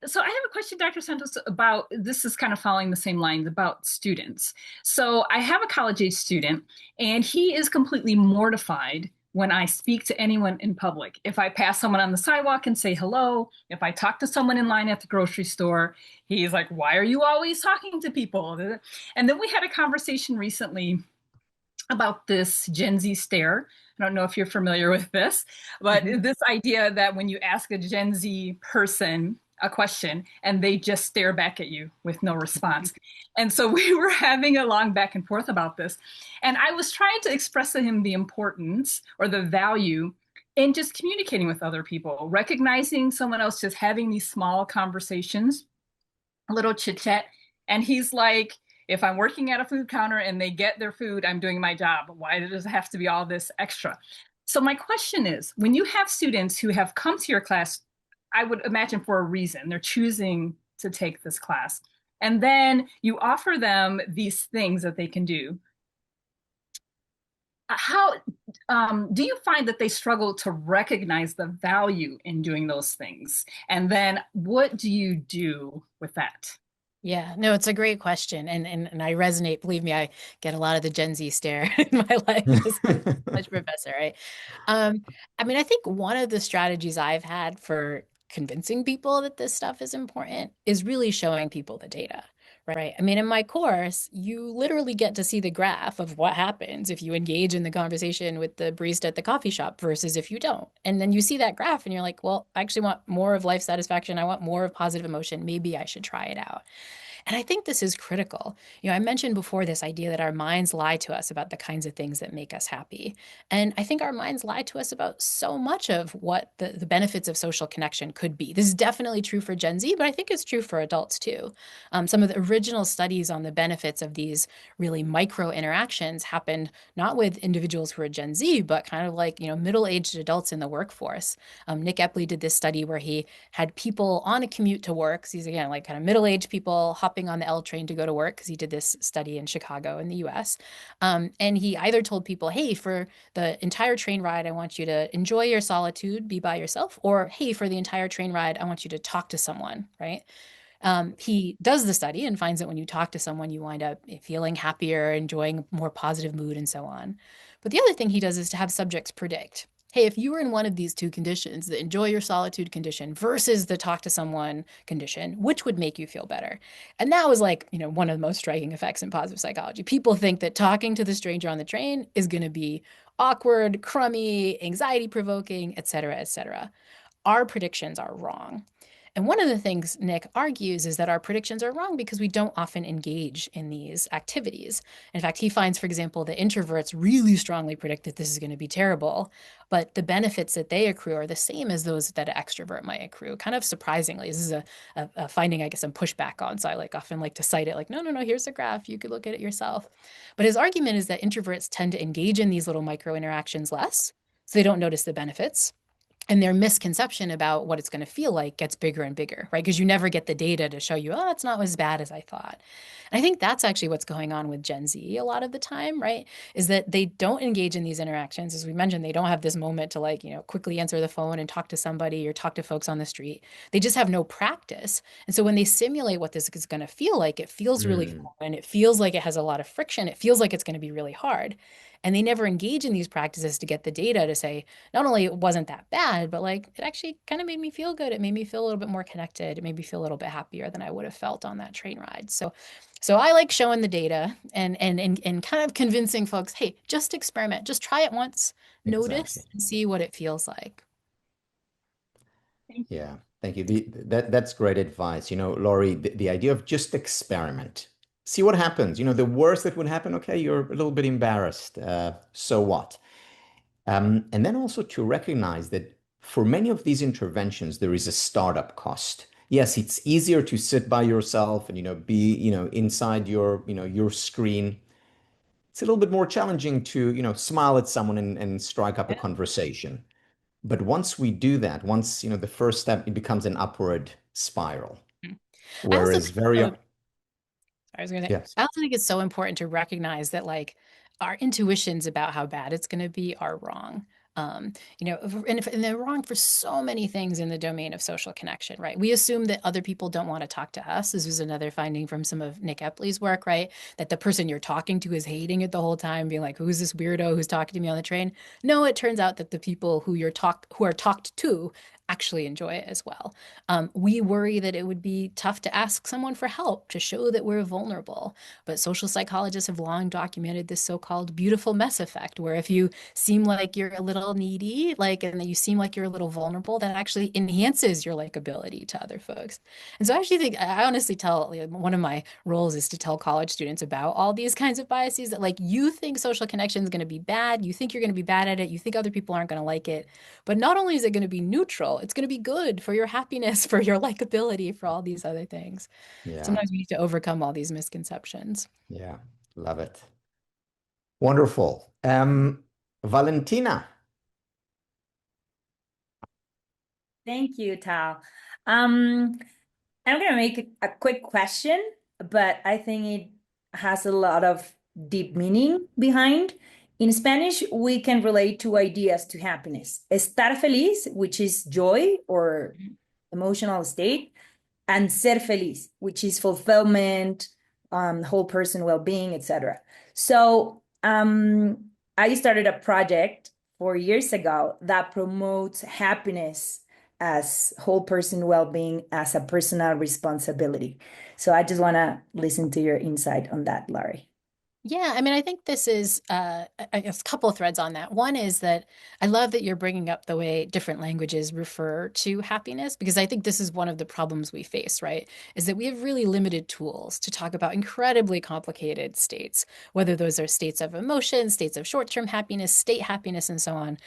So I have a question, Dr. Santos, about this is kind of following the same lines about students. So I have a college age student, and he is completely mortified when I speak to anyone in public. If I pass someone on the sidewalk and say hello, if I talk to someone in line at the grocery store, he's like, "Why are you always talking to people?" And then we had a conversation recently about this Gen Z stare. I don't know if you're familiar with this, but this idea that when you ask a Gen Z person a question and they just stare back at you with no response. And so we were having a long back and forth about this. And I was trying to express to him the importance or the value in just communicating with other people, recognizing someone else, just having these small conversations, a little chit chat. And he's like, if I'm working at a food counter and they get their food, I'm doing my job. Why does it have to be all this extra? So my question is, when you have students who have come to your class, I would imagine for a reason, they're choosing to take this class, and then you offer them these things that they can do. How do you find that they struggle to recognize the value in doing those things? And then what do you do with that? Yeah, no, it's a great question. And I resonate. Believe me, I get a lot of the Gen Z stare in my life as a college professor, right? Um, I mean, I think one of the strategies I've had for convincing people that this stuff is important is really showing people the data, right? I mean, in my course, you literally get to see the graph of what happens if you engage in the conversation with the barista at the coffee shop versus if you don't. And then you see that graph and you're like, well, I actually want more of life satisfaction. I want more of positive emotion. Maybe I should try it out. And I think this is critical. I mentioned before this idea that our minds lie to us about the kinds of things that make us happy. And I think our minds lie to us about so much of what the benefits of social connection could be. This is definitely true for Gen Z, but I think it's true for adults too. Some of the original studies on the benefits of these really micro interactions happened not with individuals who are Gen Z, but kind of like, middle-aged adults in the workforce. Nick Epley did this study where he had people on a commute to work. So these, again, like kind of middle-aged people hopping on the L train to go to work, because he did this study in Chicago in the US. And he either told people, hey, for the entire train ride, I want you to enjoy your solitude, be by yourself, or hey, for the entire train ride, I want you to talk to someone, right? He does the study and finds that when you talk to someone, you wind up feeling happier, enjoying more positive mood, and so on. But the other thing he does is to have subjects predict, hey, if you were in one of these two conditions, the enjoy your solitude condition versus the talk to someone condition, which would make you feel better? And that was like, one of the most striking effects in positive psychology. People think that talking to the stranger on the train is going to be awkward, crummy, anxiety provoking, et cetera, et cetera. Our predictions are wrong. And one of the things Nick argues is that our predictions are wrong because we don't often engage in these activities. In fact, he finds, for example, that introverts really strongly predict that this is going to be terrible, but the benefits that they accrue are the same as those that an extrovert might accrue. Kind of surprisingly, this is a finding I guess some pushback on. So I often like to cite it like, no, here's a graph. You could look at it yourself. But his argument is that introverts tend to engage in these little micro interactions less, so they don't notice the benefits, and their misconception about what it's going to feel like gets bigger and bigger, right? Because you never get the data to show you, oh, it's not as bad as I thought. And I think that's actually what's going on with Gen Z a lot of the time, right? Is that they don't engage in these interactions. As we mentioned, they don't have this moment to quickly answer the phone and talk to somebody or talk to folks on the street. They just have no practice. And so when they simulate what this is going to feel like, it feels really Mm, fun. It feels like it has a lot of friction. It feels like it's going to be really hard. And they never engage in these practices to get the data to say, not only it wasn't that bad, but like it actually kind of made me feel good. It made me feel a little bit more connected. It made me feel a little bit happier than I would have felt on that train ride. So I like showing the data and kind of convincing folks, hey, just experiment, just try it once, exactly. notice and see what it feels like. Thank you. Yeah, thank you. That's great advice. Laurie, the idea of just experiment, see what happens. The worst that would happen, okay, you're a little bit embarrassed. So what? And then also to recognize that for many of these interventions, there is a startup cost. Yes, it's easier to sit by yourself and, be, inside your screen. It's a little bit more challenging to, smile at someone and strike up a Yeah. conversation. But once we do that, once, the first step, it becomes an upward spiral. I also Whereas think very, so I was gonna yes, I also think it's so important to recognize that like our intuitions about how bad it's gonna be are wrong. Um, and they're wrong for so many things in the domain of social connection, right? We assume that other people don't want to talk to us. This was another finding from some of Nick Epley's work, right? That the person you're talking to is hating it the whole time, being like, "Who's this weirdo who's talking to me on the train?" No, it turns out that the people who are talked to actually enjoy it as well. We worry that it would be tough to ask someone for help to show that we're vulnerable. But social psychologists have long documented this so-called beautiful mess effect, where if you seem like you're a little needy, and then you seem like you're a little vulnerable, that actually enhances your likability to other folks. And so I actually think, I honestly tell, one of my roles is to tell college students about all these kinds of biases that you think social connection is going to be bad, you think you're going to be bad at it, you think other people aren't going to like it. But not only is it going to be neutral, it's going to be good for your happiness, for your likability, for all these other things. yeah, Sometimes we need to overcome all these misconceptions. yeah, love it. Wonderful. Valentina. Thank you, Tal. Um, I'm going to make a quick question, but I think it has a lot of deep meaning behind. In Spanish, we can relate two ideas to happiness. Estar feliz, which is joy or emotional state, and ser feliz, which is fulfillment, whole person well-being, etc. So I started a project 4 years ago that promotes happiness as whole person well-being as a personal responsibility. So I just want to listen to your insight on that, Laurie. Yeah, I mean, I think this is, I guess, a couple of threads on that. One is that I love that you're bringing up the way different languages refer to happiness, because I think this is one of the problems we face, right? Is that we have really limited tools to talk about incredibly complicated states, whether those are states of emotion, states of short-term happiness, state happiness, and so on.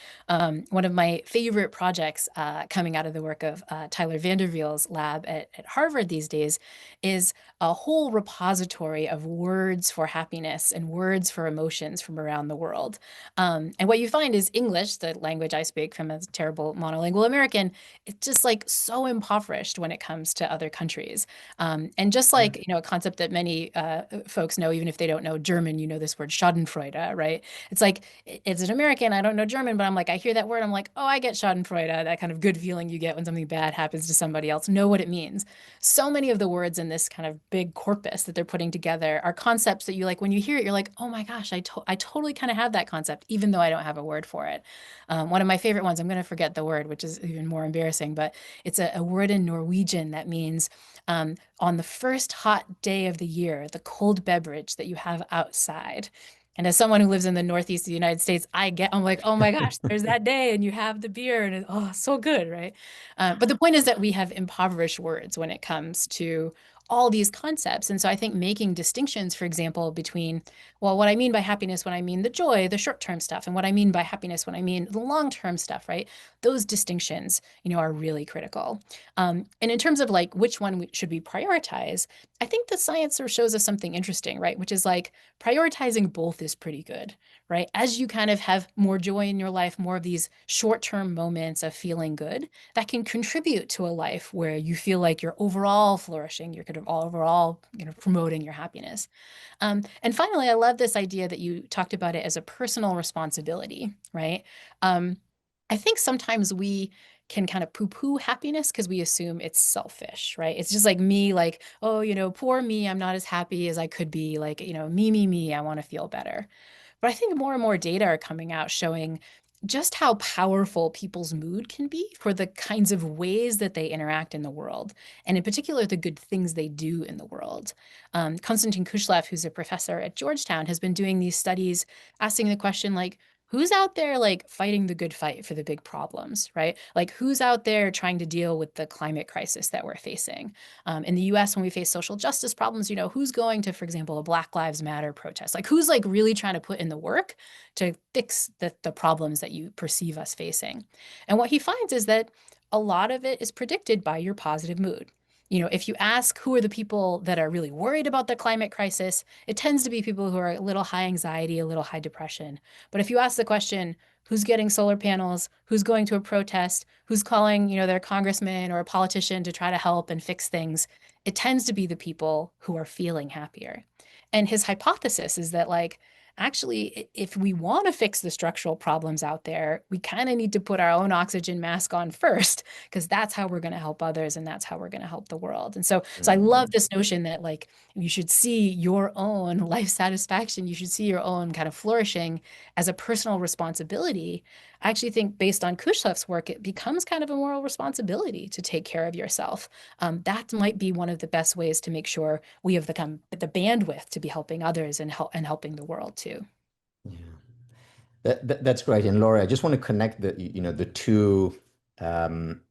One of my favorite projects coming out of the work of Tyler Vanderveel's lab at Harvard these days is a whole repository of words for happiness and words for emotions from around the world. And what you find is English, the language I speak from a terrible monolingual American, it's just so impoverished when it comes to other countries. And just Yeah. a concept that many folks know, even if they don't know German, this word Schadenfreude, right? It's it's an American, I don't know German, but I'm I hear that word, I'm like, oh, I get Schadenfreude, that kind of good feeling you get when something bad happens to somebody else, know what it means. So many of the words in this kind of big corpus that they're putting together are concepts that you when you hear it, you're like, oh my gosh, I totally kind of have that concept, even though I don't have a word for it. One of my favorite ones, I'm going to forget the word, which is even more embarrassing, but it's a word in Norwegian that means on the first hot day of the year, the cold beverage that you have outside. And as someone who lives in the Northeast of the United States, I'm like, oh my gosh, there's that day, and you have the beer, and oh, so good, right? But the point is that we have impoverished words when it comes to all these concepts. And so I think making distinctions, for example, between, well, what I mean by happiness when I mean the joy, the short-term stuff, and what I mean by happiness when I mean the long-term stuff, right? Those distinctions, are really critical. And in terms of like which one should we prioritize, I think the science sort of shows us something interesting, right? Which is like prioritizing both is pretty good, right? As you kind of have more joy in your life, more of these short-term moments of feeling good, that can contribute to a life where you feel like you're overall flourishing, you're kind of overall, promoting your happiness. And finally, I love this idea that you talked about it as a personal responsibility, right? I think sometimes we can kind of poo-poo happiness because we assume it's selfish, right? It's just like me, like, oh, poor me, I'm not as happy as I could be. Like, me, I want to feel better. But I think more and more data are coming out showing just how powerful people's mood can be for the kinds of ways that they interact in the world, and in particular, the good things they do in the world. Konstantin Kushlev, who's a professor at Georgetown, has been doing these studies asking the question, like, who's out there like fighting the good fight for the big problems, right? Like who's out there trying to deal with the climate crisis that we're facing? In the US, when we face social justice problems, who's going to, for example, a Black Lives Matter protest? Like who's like really trying to put in the work to fix the problems that you perceive us facing? And what he finds is that a lot of it is predicted by your positive mood. If you ask who are the people that are really worried about the climate crisis, it tends to be people who are a little high anxiety, a little high depression. But if you ask the question, who's getting solar panels, who's going to a protest, who's calling, their congressman or a politician to try to help and fix things, it tends to be the people who are feeling happier. And his hypothesis is that, like, actually, if we want to fix the structural problems out there, we kind of need to put our own oxygen mask on first, because that's how we're going to help others and that's how we're going to help the world. And so I love this notion that like you should see your own life satisfaction, you should see your own kind of flourishing as a personal responsibility. I actually think based on Kushlev's work, it becomes kind of a moral responsibility to take care of yourself. That might be one of the best ways to make sure we have the bandwidth to be helping others and helping the world too. Yeah. That's great. And Laura, I just want to connect the two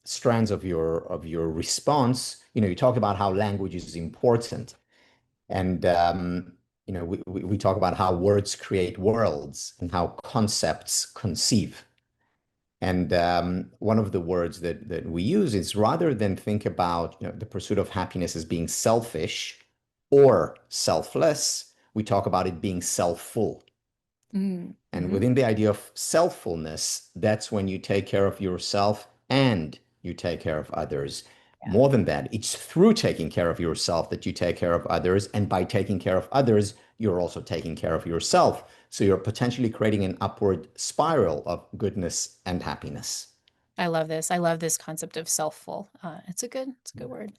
strands of your response. You talked about how language is important, and we talk about how words create worlds and how concepts conceive. And one of the words that we use is, rather than think about the pursuit of happiness as being selfish or selfless, we talk about it being self-full. Mm-hmm. And within the idea of selffulness, that's when you take care of yourself and you take care of others. Yeah. More than that, it's through taking care of yourself that you take care of others. And by taking care of others, you're also taking care of yourself. So you're potentially creating an upward spiral of goodness and happiness. I love this. I love this concept of self-full. It's a good word.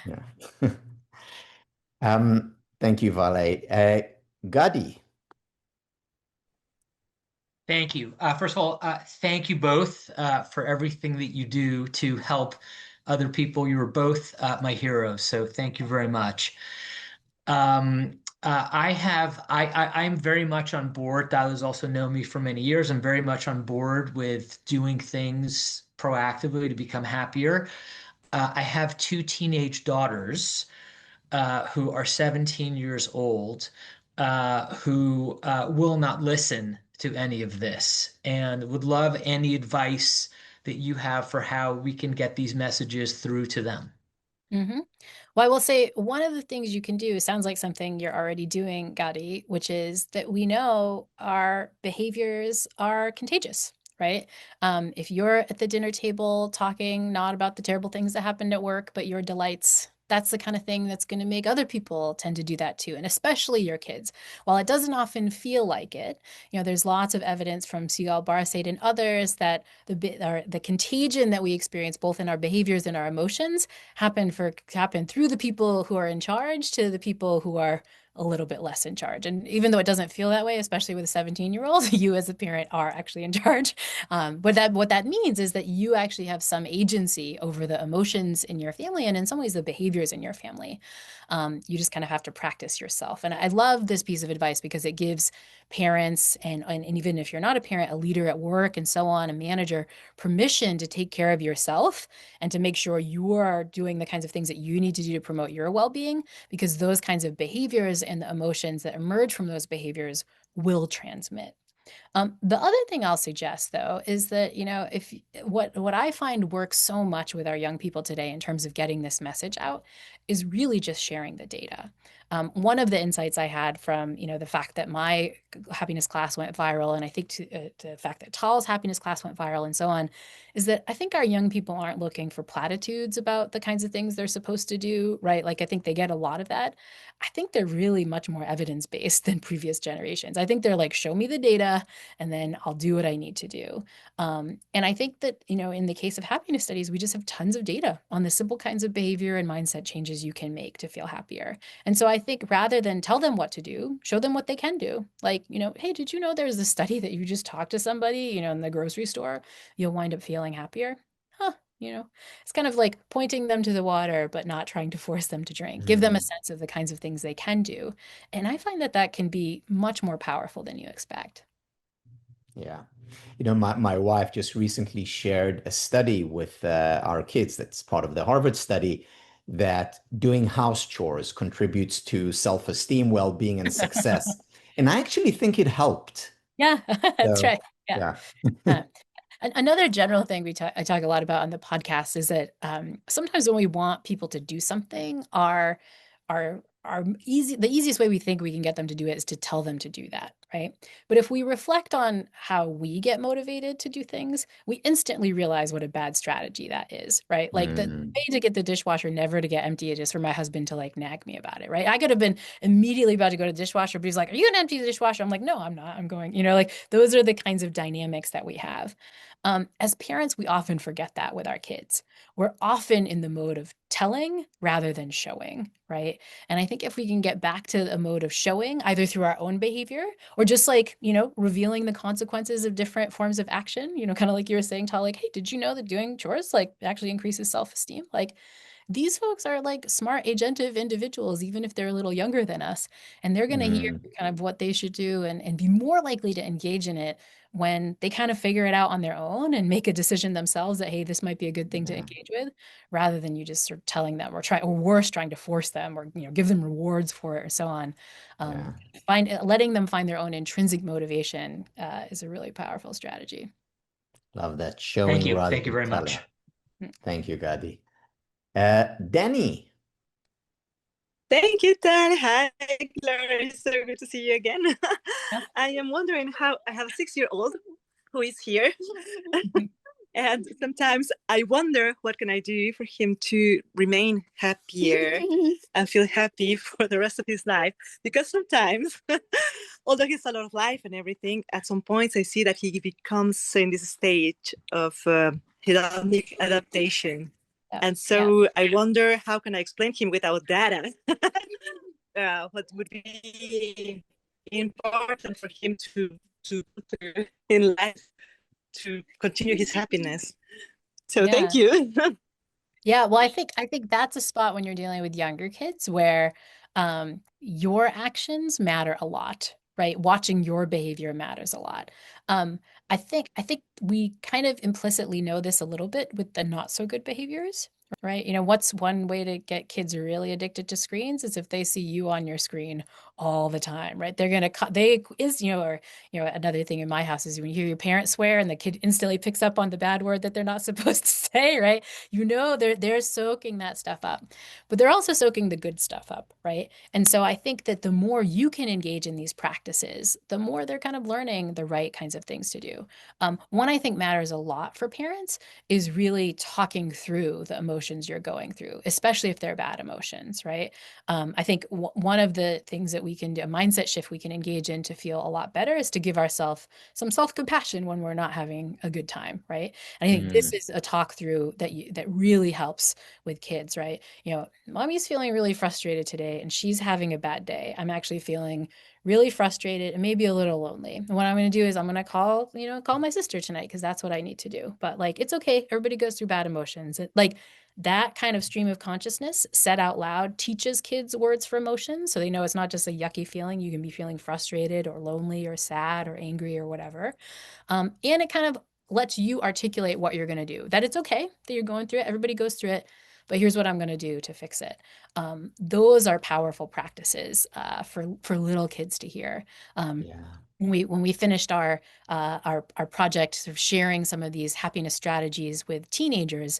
Yeah. Thank you, Vale. Gadi. Thank you. First of all, thank you both for everything that you do to help other people. You were both my heroes, so thank you very much. I'm very much on board. Those also know me for many years. I'm very much on board with doing things proactively to become happier. I have two teenage daughters who are 17 years old, who will not listen to any of this, and would love any advice that you have for how we can get these messages through to them. Mm-hmm. Well, I will say one of the things you can do sounds like something you're already doing, Gadi, which is that we know our behaviors are contagious, right? If you're at the dinner table talking not about the terrible things that happened at work, but your delights, that's the kind of thing that's going to make other people tend to do that too, and especially your kids. While it doesn't often feel like it, there's lots of evidence from Sigal Barsaid and others that the contagion that we experience both in our behaviors and our emotions happen through the people who are in charge to the people who are a little bit less in charge. And even though it doesn't feel that way, especially with a 17-year-old, you as a parent are actually in charge. But what that means is that you actually have some agency over the emotions in your family and in some ways the behaviors in your family. You just kind of have to practice yourself. And I love this piece of advice because it gives parents and even if you're not a parent, a leader at work and so on, a manager, permission to take care of yourself and to make sure you are doing the kinds of things that you need to do to promote your well-being, because those kinds of behaviors and the emotions that emerge from those behaviors will transmit. The other thing I'll suggest, though, is that, if what I find works so much with our young people today in terms of getting this message out is really just sharing the data. One of the insights I had from, the fact that my happiness class went viral, and I think the fact that Tal's happiness class went viral and so on, is that I think our young people aren't looking for platitudes about the kinds of things they're supposed to do, right? Like, I think they get a lot of that. I think they're really much more evidence-based than previous generations. I think they're like, show me the data and then I'll do what I need to do. And I think that, in the case of happiness studies, we just have tons of data on the simple kinds of behavior and mindset changes you can make to feel happier. And so I think rather than tell them what to do, show them what they can do. Like, hey, did you know there's a study that you just talk to somebody, in the grocery store, you'll wind up feeling happier? Huh. It's kind of like pointing them to the water, but not trying to force them to drink. Give them a sense of the kinds of things they can do. And I find that can be much more powerful than you expect. Yeah. My wife just recently shared a study with our kids that's part of the Harvard study that doing house chores contributes to self-esteem, well-being, and success. And I actually think it helped. Yeah, that's So, right. Yeah. yeah. Another general thing I talk a lot about on the podcast is that sometimes when we want people to do something, the easiest way we think we can get them to do it is to tell them to do that, right? But if we reflect on how we get motivated to do things, we instantly realize what a bad strategy that is, right? Like the Mm, way to get the dishwasher never to get empty is for my husband to like nag me about it, right? I could have been immediately about to go to the dishwasher, but he's like, "Are you gonna empty the dishwasher?" I'm like, "No, I'm not. I'm going." Like those are the kinds of dynamics that we have. As parents, we often forget that with our kids. We're often in the mode of telling rather than showing, right? And I think if we can get back to a mode of showing, either through our own behavior or just like, revealing the consequences of different forms of action, kind of like you were saying, Tal, like, hey, did you know that doing chores like actually increases self-esteem? Like, these folks are like smart, agentive individuals, even if they're a little younger than us. And they're going to hear mm, kind of what they should do and be more likely to engage in it when they kind of figure it out on their own and make a decision themselves that, hey, this might be a good thing to yeah, engage with, rather than you just sort of telling them or worse, trying to force them or, give them rewards for it or so on. yeah. Letting them find their own intrinsic motivation is a really powerful strategy. Love that. Thank Showing you. rather Thank you than very telling. much. Thank you, Gadi. Danny. Thank you, Tan. Hi, Laurie. So good to see you again. Yeah. I am wondering how I have a 6-year-old who is here. And sometimes I wonder what can I do for him to remain happier and feel happy for the rest of his life. Because sometimes, although he's a lot of life and everything, at some points I see that he becomes in this stage of hedonic adaptation. And so I wonder, how can I explain him without data? What would be important for him to put in life to continue his happiness. So thank you. Yeah, well, I think that's a spot when you're dealing with younger kids where your actions matter a lot, right? Watching your behavior matters a lot. Um, I think we kind of implicitly know this a little bit with the not so good behaviors, right? What's one way to get kids really addicted to screens is if they see you on your screen all the time, right? They're gonna they is or another thing in my house is when you hear your parents swear and the kid instantly picks up on the bad word that they're not supposed to say, right? They're soaking that stuff up, but they're also soaking the good stuff up, right? And so I think that the more you can engage in these practices, the more they're kind of learning the right kinds of things to do. One I think matters a lot for parents is really talking through the emotions you're going through, especially if they're bad emotions, right? I think one of the things that that we can do, a mindset shift we can engage in to feel a lot better, is to give ourselves some self-compassion when we're not having a good time, right? And I think this is a talk through that really helps with kids, right? Mommy's feeling really frustrated today and she's having a bad day. I'm actually feeling really frustrated and maybe a little lonely. And what I'm going to do is I'm going to call my sister tonight because that's what I need to do. But like, it's okay. Everybody goes through bad emotions. Like that kind of stream of consciousness said out loud teaches kids words for emotions. So they know it's not just a yucky feeling. You can be feeling frustrated or lonely or sad or angry or whatever. And it kind of lets you articulate what you're going to do, that it's okay that you're going through it. Everybody goes through it. But here's what I'm going to do to fix it. Those are powerful practices for little kids to hear. Yeah. When we finished our project, sort of sharing some of these happiness strategies with teenagers,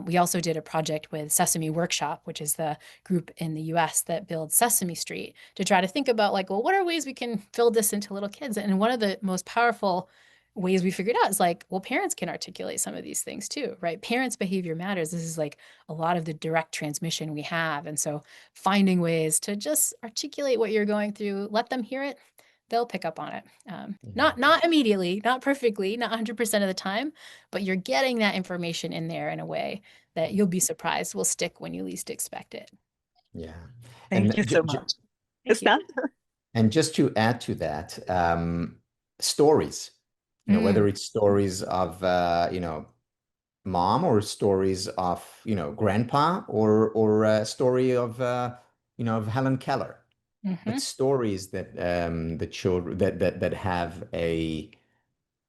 we also did a project with Sesame Workshop, which is the group in the US that builds Sesame Street, to try to think about like, well, what are ways we can build this into little kids? And one of the most powerful ways we figured out is like, well, parents can articulate some of these things too, right? Parents' behavior matters. This is like a lot of the direct transmission we have. And so finding ways to just articulate what you're going through, let them hear it, they'll pick up on it. Not immediately, not perfectly, not 100% of the time, but you're getting that information in there in a way that you'll be surprised will stick when you least expect it. Yeah. Thank you so much. Is that? And just to add to that, stories, whether it's stories of, mom, or stories of, grandpa, or a story of, of Helen Keller, but stories that the children that have a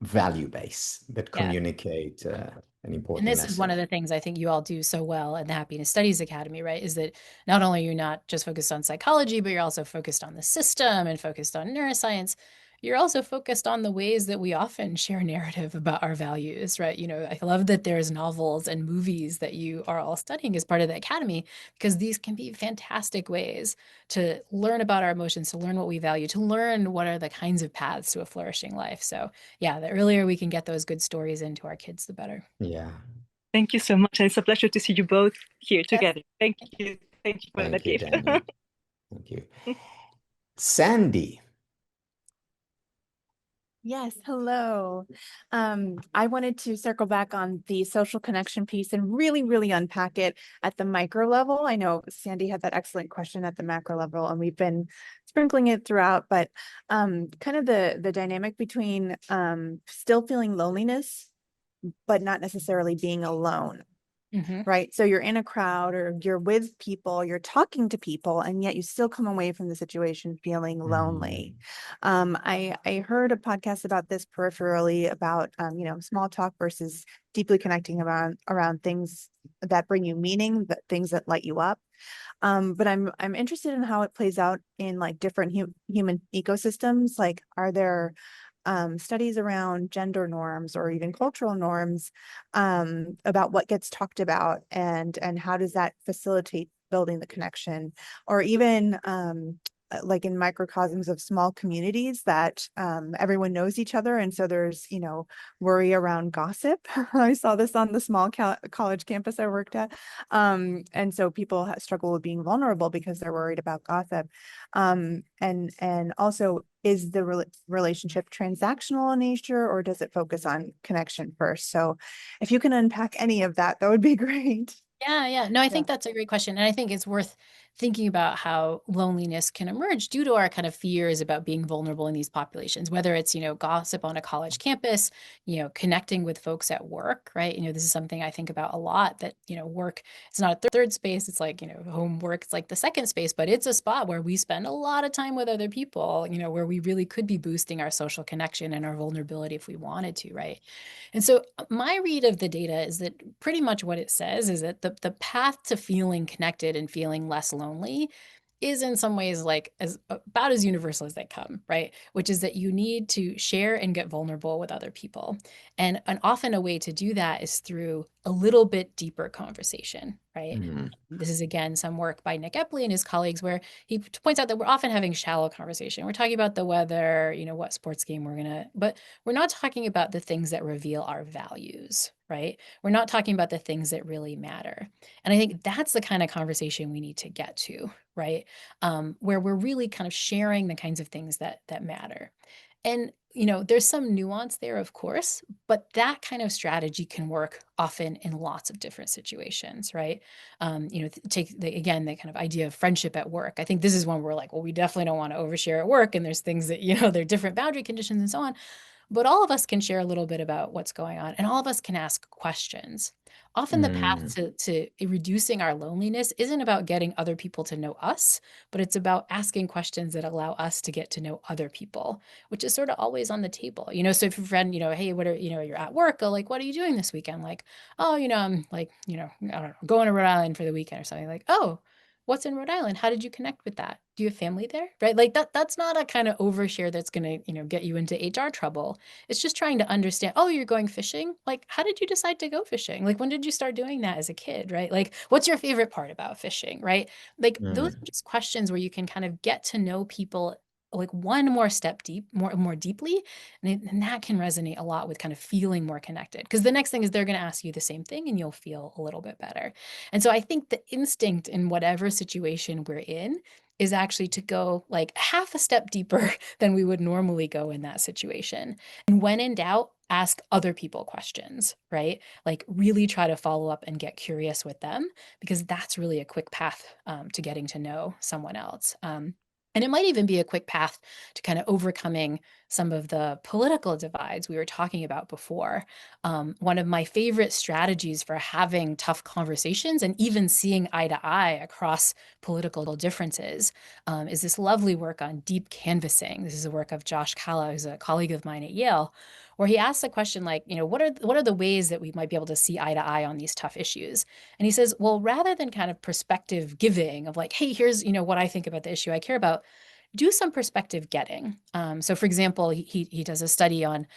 value base, that communicate an important And this message. is one of the things I think you all do so well at the Happiness Studies Academy, right? Is that not only you're not just focused on psychology, but you're also focused on the system and focused on neuroscience. You're also focused on the ways that we often share narrative about our values, right? I love that there's novels and movies that you are all studying as part of the academy, because these can be fantastic ways to learn about our emotions, to learn what we value, to learn what are the kinds of paths to a flourishing life. So yeah, the earlier we can get those good stories into our kids, the better. Yeah. Thank you so much. And it's a pleasure to see you both here together. Thank you. Thank you for that gift. Danny. Thank you. Sandy. Yes, hello. I wanted to circle back on the social connection piece and really, really unpack it at the micro level. I know Sandy had that excellent question at the macro level, and we've been sprinkling it throughout, but kind of the dynamic between still feeling loneliness, but not necessarily being alone. Right. So you're in a crowd or you're with people, you're talking to people, and yet you still come away from the situation feeling lonely. I heard a podcast about this peripherally about, small talk versus deeply connecting around things that bring you meaning, that things that light you up. But I'm interested in how it plays out in like different human ecosystems. Like, are there studies around gender norms or even cultural norms about what gets talked about and how does that facilitate building the connection, or even like in microcosms of small communities that everyone knows each other, and so there's worry around gossip. I saw this on the small college campus I worked at, and so people struggle with being vulnerable because they're worried about gossip, and also, is the relationship transactional in nature, or does it focus on connection first? So if you can unpack any of that, that would be great. Yeah. No, I think that's a great question. And I think it's worth thinking about how loneliness can emerge due to our kind of fears about being vulnerable in these populations, whether it's, gossip on a college campus, connecting with folks at work, right? This is something I think about a lot, that, work, it's not a third space. It's like, homework, it's like the second space, but it's a spot where we spend a lot of time with other people, where we really could be boosting our social connection and our vulnerability if we wanted to, right? And so my read of the data is that pretty much what it says is that the path to feeling connected and feeling less lonely is in some ways like about as universal as they come, right? Which is that you need to share and get vulnerable with other people. And often a way to do that is through a little bit deeper conversation, right? Mm. This is again some work by Nick Epley and his colleagues where he points out that we're often having shallow conversation. We're talking about the weather, what sports game we're gonna, but we're not talking about the things that reveal our values, right? We're not talking about the things that really matter. And I think that's the kind of conversation we need to get to, right? Where we're really kind of sharing the kinds of things that matter. And there's some nuance there, of course, but that kind of strategy can work often in lots of different situations, right? Take again the kind of idea of friendship at work. I think this is one where like, well, we definitely don't want to overshare at work, and there's things that there are different boundary conditions and so on. But all of us can share a little bit about what's going on, and all of us can ask questions. Often the path to reducing our loneliness isn't about getting other people to know us, but it's about asking questions that allow us to get to know other people, which is sort of always on the table. So if your friend, hey, what are, you're at work, go like, what are you doing this weekend? Like, oh, I'm like, I don't know, going to Rhode Island for the weekend or something. Like, oh, what's in Rhode Island? How did you connect with that? Do you have family there? Right? Like that's not a kind of overshare that's going to, get you into HR trouble. It's just trying to understand, oh, you're going fishing? Like, how did you decide to go fishing? Like, when did you start doing that as a kid, right? Like, what's your favorite part about fishing, right? Like, those are just questions where you can kind of get to know people like one more step deep, more deeply, and that can resonate a lot with kind of feeling more connected. Because the next thing is they're going to ask you the same thing, and you'll feel a little bit better. And so I think the instinct in whatever situation we're in is actually to go like half a step deeper than we would normally go in that situation. And when in doubt, ask other people questions, right? Like really try to follow up and get curious with them, because that's really a quick path to getting to know someone else. And it might even be a quick path to kind of overcoming some of the political divides we were talking about before. One of my favorite strategies for having tough conversations and even seeing eye to eye across political differences is this lovely work on deep canvassing. This is a work of Josh Kalla, who's a colleague of mine at Yale, where he asks the question like, what are the ways that we might be able to see eye to eye on these tough issues? And he says, well, rather than kind of perspective giving of like, hey, here's what I think about the issue I care about, do some perspective getting. So, for example, he does a study on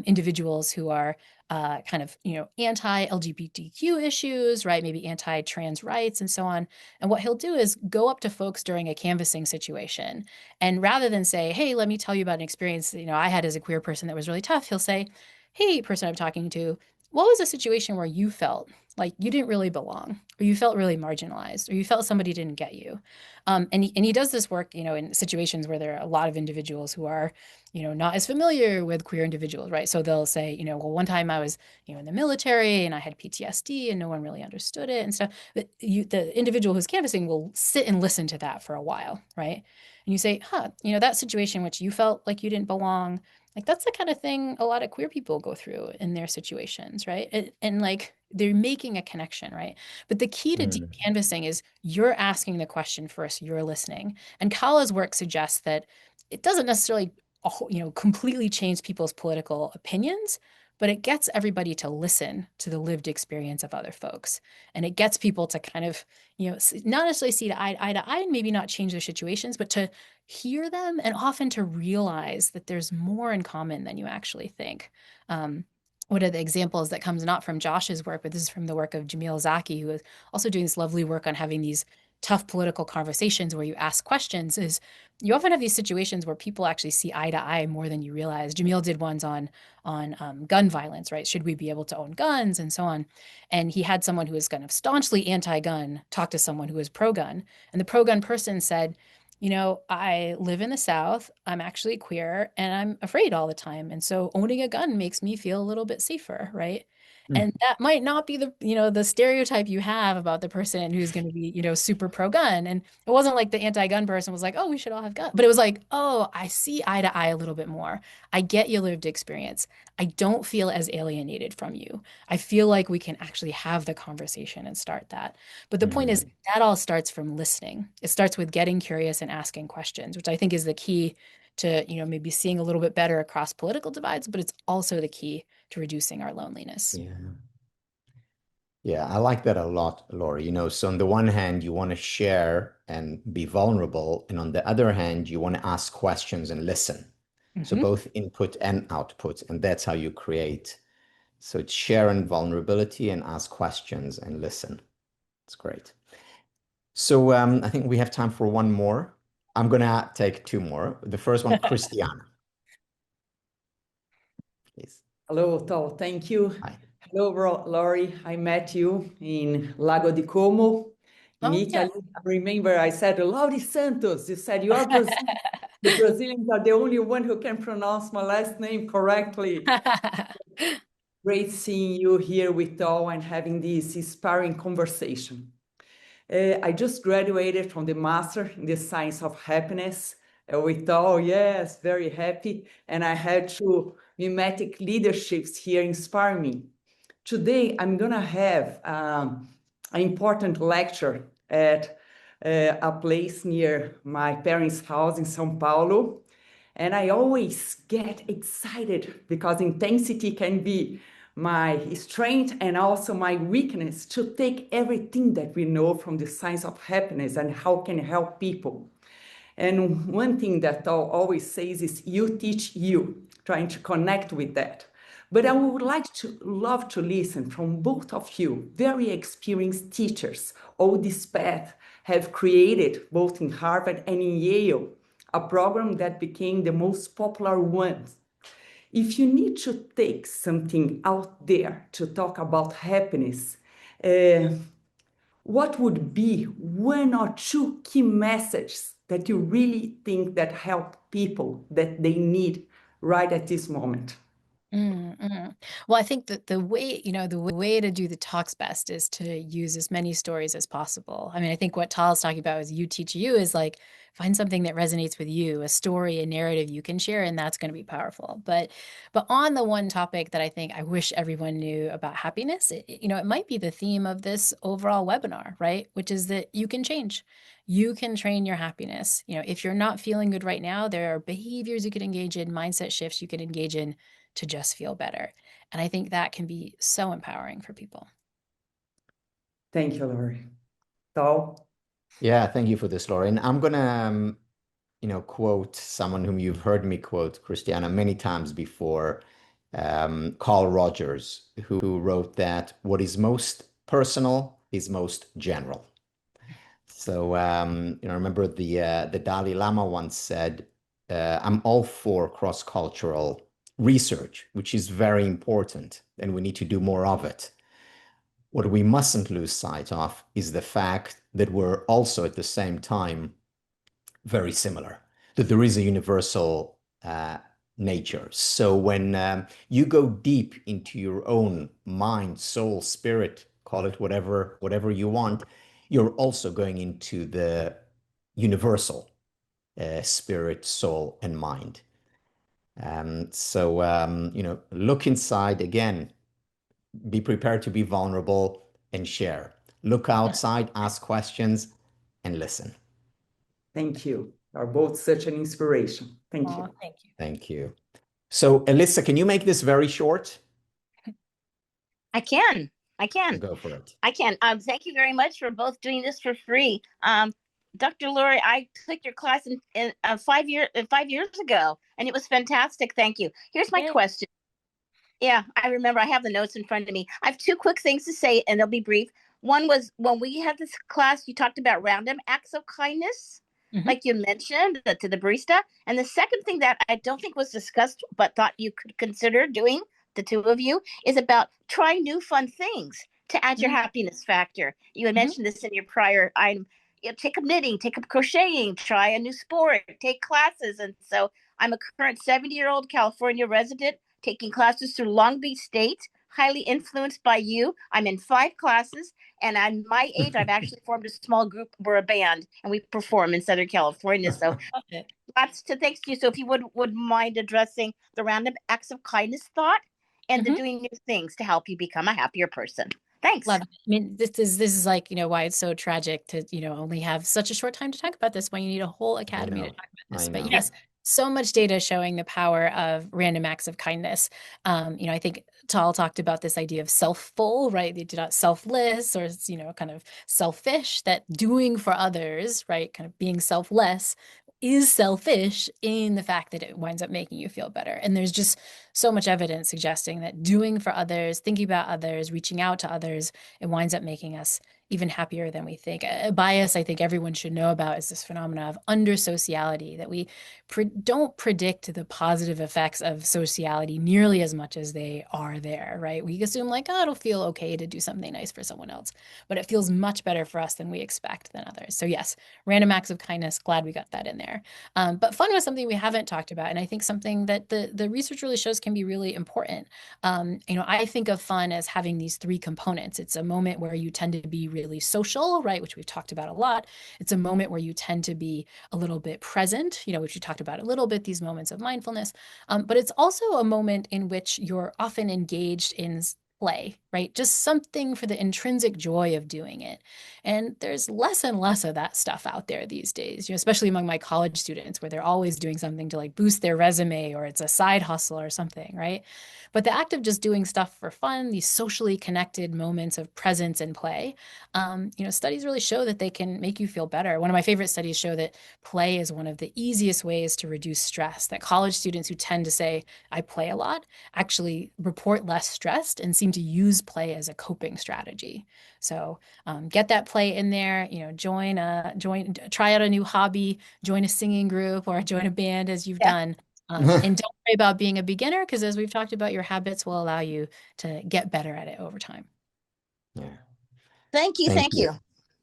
individuals who are kind of anti-LGBTQ issues, right? Maybe anti-trans rights and so on. And what he'll do is go up to folks during a canvassing situation, and rather than say, "Hey, let me tell you about an experience that I had as a queer person that was really tough," he'll say, "Hey, person I'm talking to, what was a situation where you felt like you didn't really belong, or you felt really marginalized, or you felt somebody didn't get you?" And he does this work, in situations where there are a lot of individuals who are, not as familiar with queer individuals, right? So they'll say, well, one time I was, in the military and I had PTSD and no one really understood it and stuff. But the individual who's canvassing will sit and listen to that for a while, right? And you say, that situation in which you felt like you didn't belong, like that's the kind of thing a lot of queer people go through in their situations, right? And like they're making a connection, right? But the key to deep canvassing is you're asking the question first, you're listening. And Kalla's work suggests that it doesn't necessarily, completely change people's political opinions, but it gets everybody to listen to the lived experience of other folks. And it gets people to kind of, not necessarily see eye to eye and maybe not change their situations, but to hear them and often to realize that there's more in common than you actually think. One of the examples that comes not from Josh's work, but this is from the work of Jamil Zaki, who is also doing this lovely work on having these tough political conversations where you ask questions, is you often have these situations where people actually see eye to eye more than you realize. Jamil did ones on gun violence, right? Should we be able to own guns and so on? And he had someone who was kind of staunchly anti-gun talk to someone who was pro-gun. And the pro-gun person said, I live in the South, I'm actually queer, and I'm afraid all the time. And so owning a gun makes me feel a little bit safer, right? And that might not be the stereotype you have about the person who's going to be, super pro-gun. And it wasn't like the anti-gun person was like, oh, we should all have guns. But it was like, oh, I see eye to eye a little bit more. I get your lived experience. I don't feel as alienated from you. I feel like we can actually have the conversation and start that. But the point is that all starts from listening. It starts with getting curious and asking questions, which I think is the key to, maybe seeing a little bit better across political divides, but it's also the key to reducing our loneliness. Yeah. Yeah, I like that a lot, Laurie. So on the one hand, you want to share and be vulnerable, and on the other hand, you want to ask questions and listen. So both input and output, and that's how you create. So it's share and vulnerability and ask questions and listen. It's great. So I think we have time for one more. I'm gonna take two more. The first one, Christiana. Please. Hello, Tal. Thank you. Hi. Hello, Laurie. I met you in Lago di Como in Italy. Yeah. I remember I said, Laurie Santos. You said you are Brazilian. The Brazilians are the only one who can pronounce my last name correctly. Great seeing you here with Tal and having this inspiring conversation. I just graduated from the Master in the Science of Happiness with Tal. Yes, very happy. And I had two mimetic leaderships here inspire me. Today, I'm going to have an important lecture at a place near my parents' house in São Paulo. And I always get excited because intensity can be my strength and also my weakness to take everything that we know from the science of happiness and how can help people. And one thing that Tal always says is you teach you, trying to connect with that. But I would love to listen from both of you, very experienced teachers. All this path have created, both in Harvard and in Yale, a program that became the most popular one. If you need to take something out there to talk about happiness, what would be one or two key messages that you really think that help people that they need right at this moment? Well, I think that the way, the way to do the talks best is to use as many stories as possible. I mean, I think what Tal is talking about is you teach you is like find something that resonates with you, a story, a narrative you can share, and that's going to be powerful. But on the one topic that I think I wish everyone knew about happiness, it might be the theme of this overall webinar, right? Which is that you can change. You can train your happiness. If you're not feeling good right now, there are behaviors you could engage in, mindset shifts you can engage in to just feel better. And I think that can be so empowering for people. Thank you, Laurie. Tal? Yeah, thank you for this, Laurie. And I'm gonna, quote someone whom you've heard me quote, Christiana, many times before, Carl Rogers, who wrote that what is most personal is most general. So, remember the Dalai Lama once said, "I'm all for cross-cultural research, which is very important, and we need to do more of it. What we mustn't lose sight of is the fact that we're also at the same time very similar, that there is a universal nature. So when you go deep into your own mind, soul, spirit, call it whatever you want, you're also going into the universal spirit, soul, and mind. Look inside again, be prepared to be vulnerable and share. Look outside, ask questions, and listen. Thank you. You are both such an inspiration. Thank you. Thank you. Thank you. So, Alyssa, can you make this very short? I can. So go for it. I can. Thank you very much for both doing this for free. Dr. Laurie, I took your class in 5 years ago, and it was fantastic. Thank you. Here's my question. Yeah, I remember. I have the notes in front of me. I have two quick things to say, and they'll be brief. One was when we had this class, you talked about random acts of kindness, like you mentioned to the barista. And the second thing that I don't think was discussed, but thought you could consider doing, the two of you, is about trying new fun things to add your happiness factor. You had mentioned this in your prior item. Take up knitting, take up crocheting, try a new sport, take classes. And so I'm a current 70-year-old California resident taking classes through Long Beach State, highly influenced by you. I'm in 5 classes, and at my age, I've actually formed a small group. We're a band, and we perform in Southern California. So lots to thanks to you. So if you would mind addressing the random acts of kindness thought and the doing new things to help you become a happier person. Thanks. Love it. I mean, this is like, why it's so tragic to, only have such a short time to talk about this when you need a whole academy to talk about this. But yes, so much data showing the power of random acts of kindness. I think Tal talked about this idea of selfful, right? They do not selfless or, kind of selfish, that doing for others, right? Kind of being selfless is selfish in the fact that it winds up making you feel better. And there's just so much evidence suggesting that doing for others, thinking about others, reaching out to others, it winds up making us even happier than we think. A bias I think everyone should know about is this phenomena of under sociality, that we don't predict the positive effects of sociality nearly as much as they are there, right? We assume like, oh, it'll feel okay to do something nice for someone else, but it feels much better for us than we expect than others. So yes, random acts of kindness, glad we got that in there. But fun was something we haven't talked about, and I think something that the research really shows can be really important. I think of fun as having these three components. It's a moment where you tend to be really social, right, which we've talked about a lot. It's a moment where you tend to be a little bit present, which we talked about a little bit, these moments of mindfulness. But it's also a moment in which you're often engaged in play, right? Just something for the intrinsic joy of doing it. And there's less and less of that stuff out there these days, especially among my college students, where they're always doing something to like boost their resume, or it's a side hustle or something, right? But the act of just doing stuff for fun, these socially connected moments of presence and play, studies really show that they can make you feel better. One of my favorite studies show that play is one of the easiest ways to reduce stress, that college students who tend to say, I play a lot, actually report less stressed and seem to use play as a coping strategy. So get that play in there, try out a new hobby, join a singing group or join a band as you've done. And don't worry about being a beginner, because as we've talked about, your habits will allow you to get better at it over time. Yeah. Thank you. Thank Thank you. you.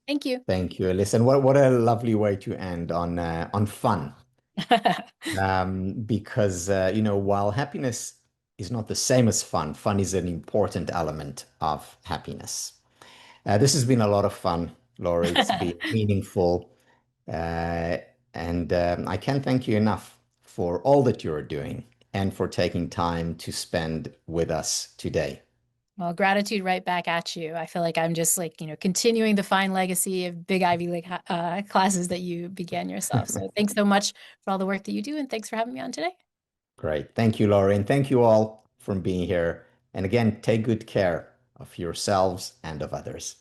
Thank you. Thank you, Listen, what a lovely way to end on fun. Because while happiness is not the same as fun, fun is an important element of happiness. This has been a lot of fun, Laurie. It's been meaningful. And I can't thank you enough for all that you're doing and for taking time to spend with us today. Well, gratitude right back at you. I feel like I'm just like, continuing the fine legacy of big Ivy League classes that you began yourself. So thanks so much for all the work that you do. And thanks for having me on today. Great. Thank you, Laurie. And thank you all for being here. And again, take good care of yourselves and of others.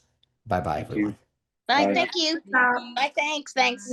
Bye-bye, everyone. Bye. Bye. Thank you. Bye. Thanks. Thanks.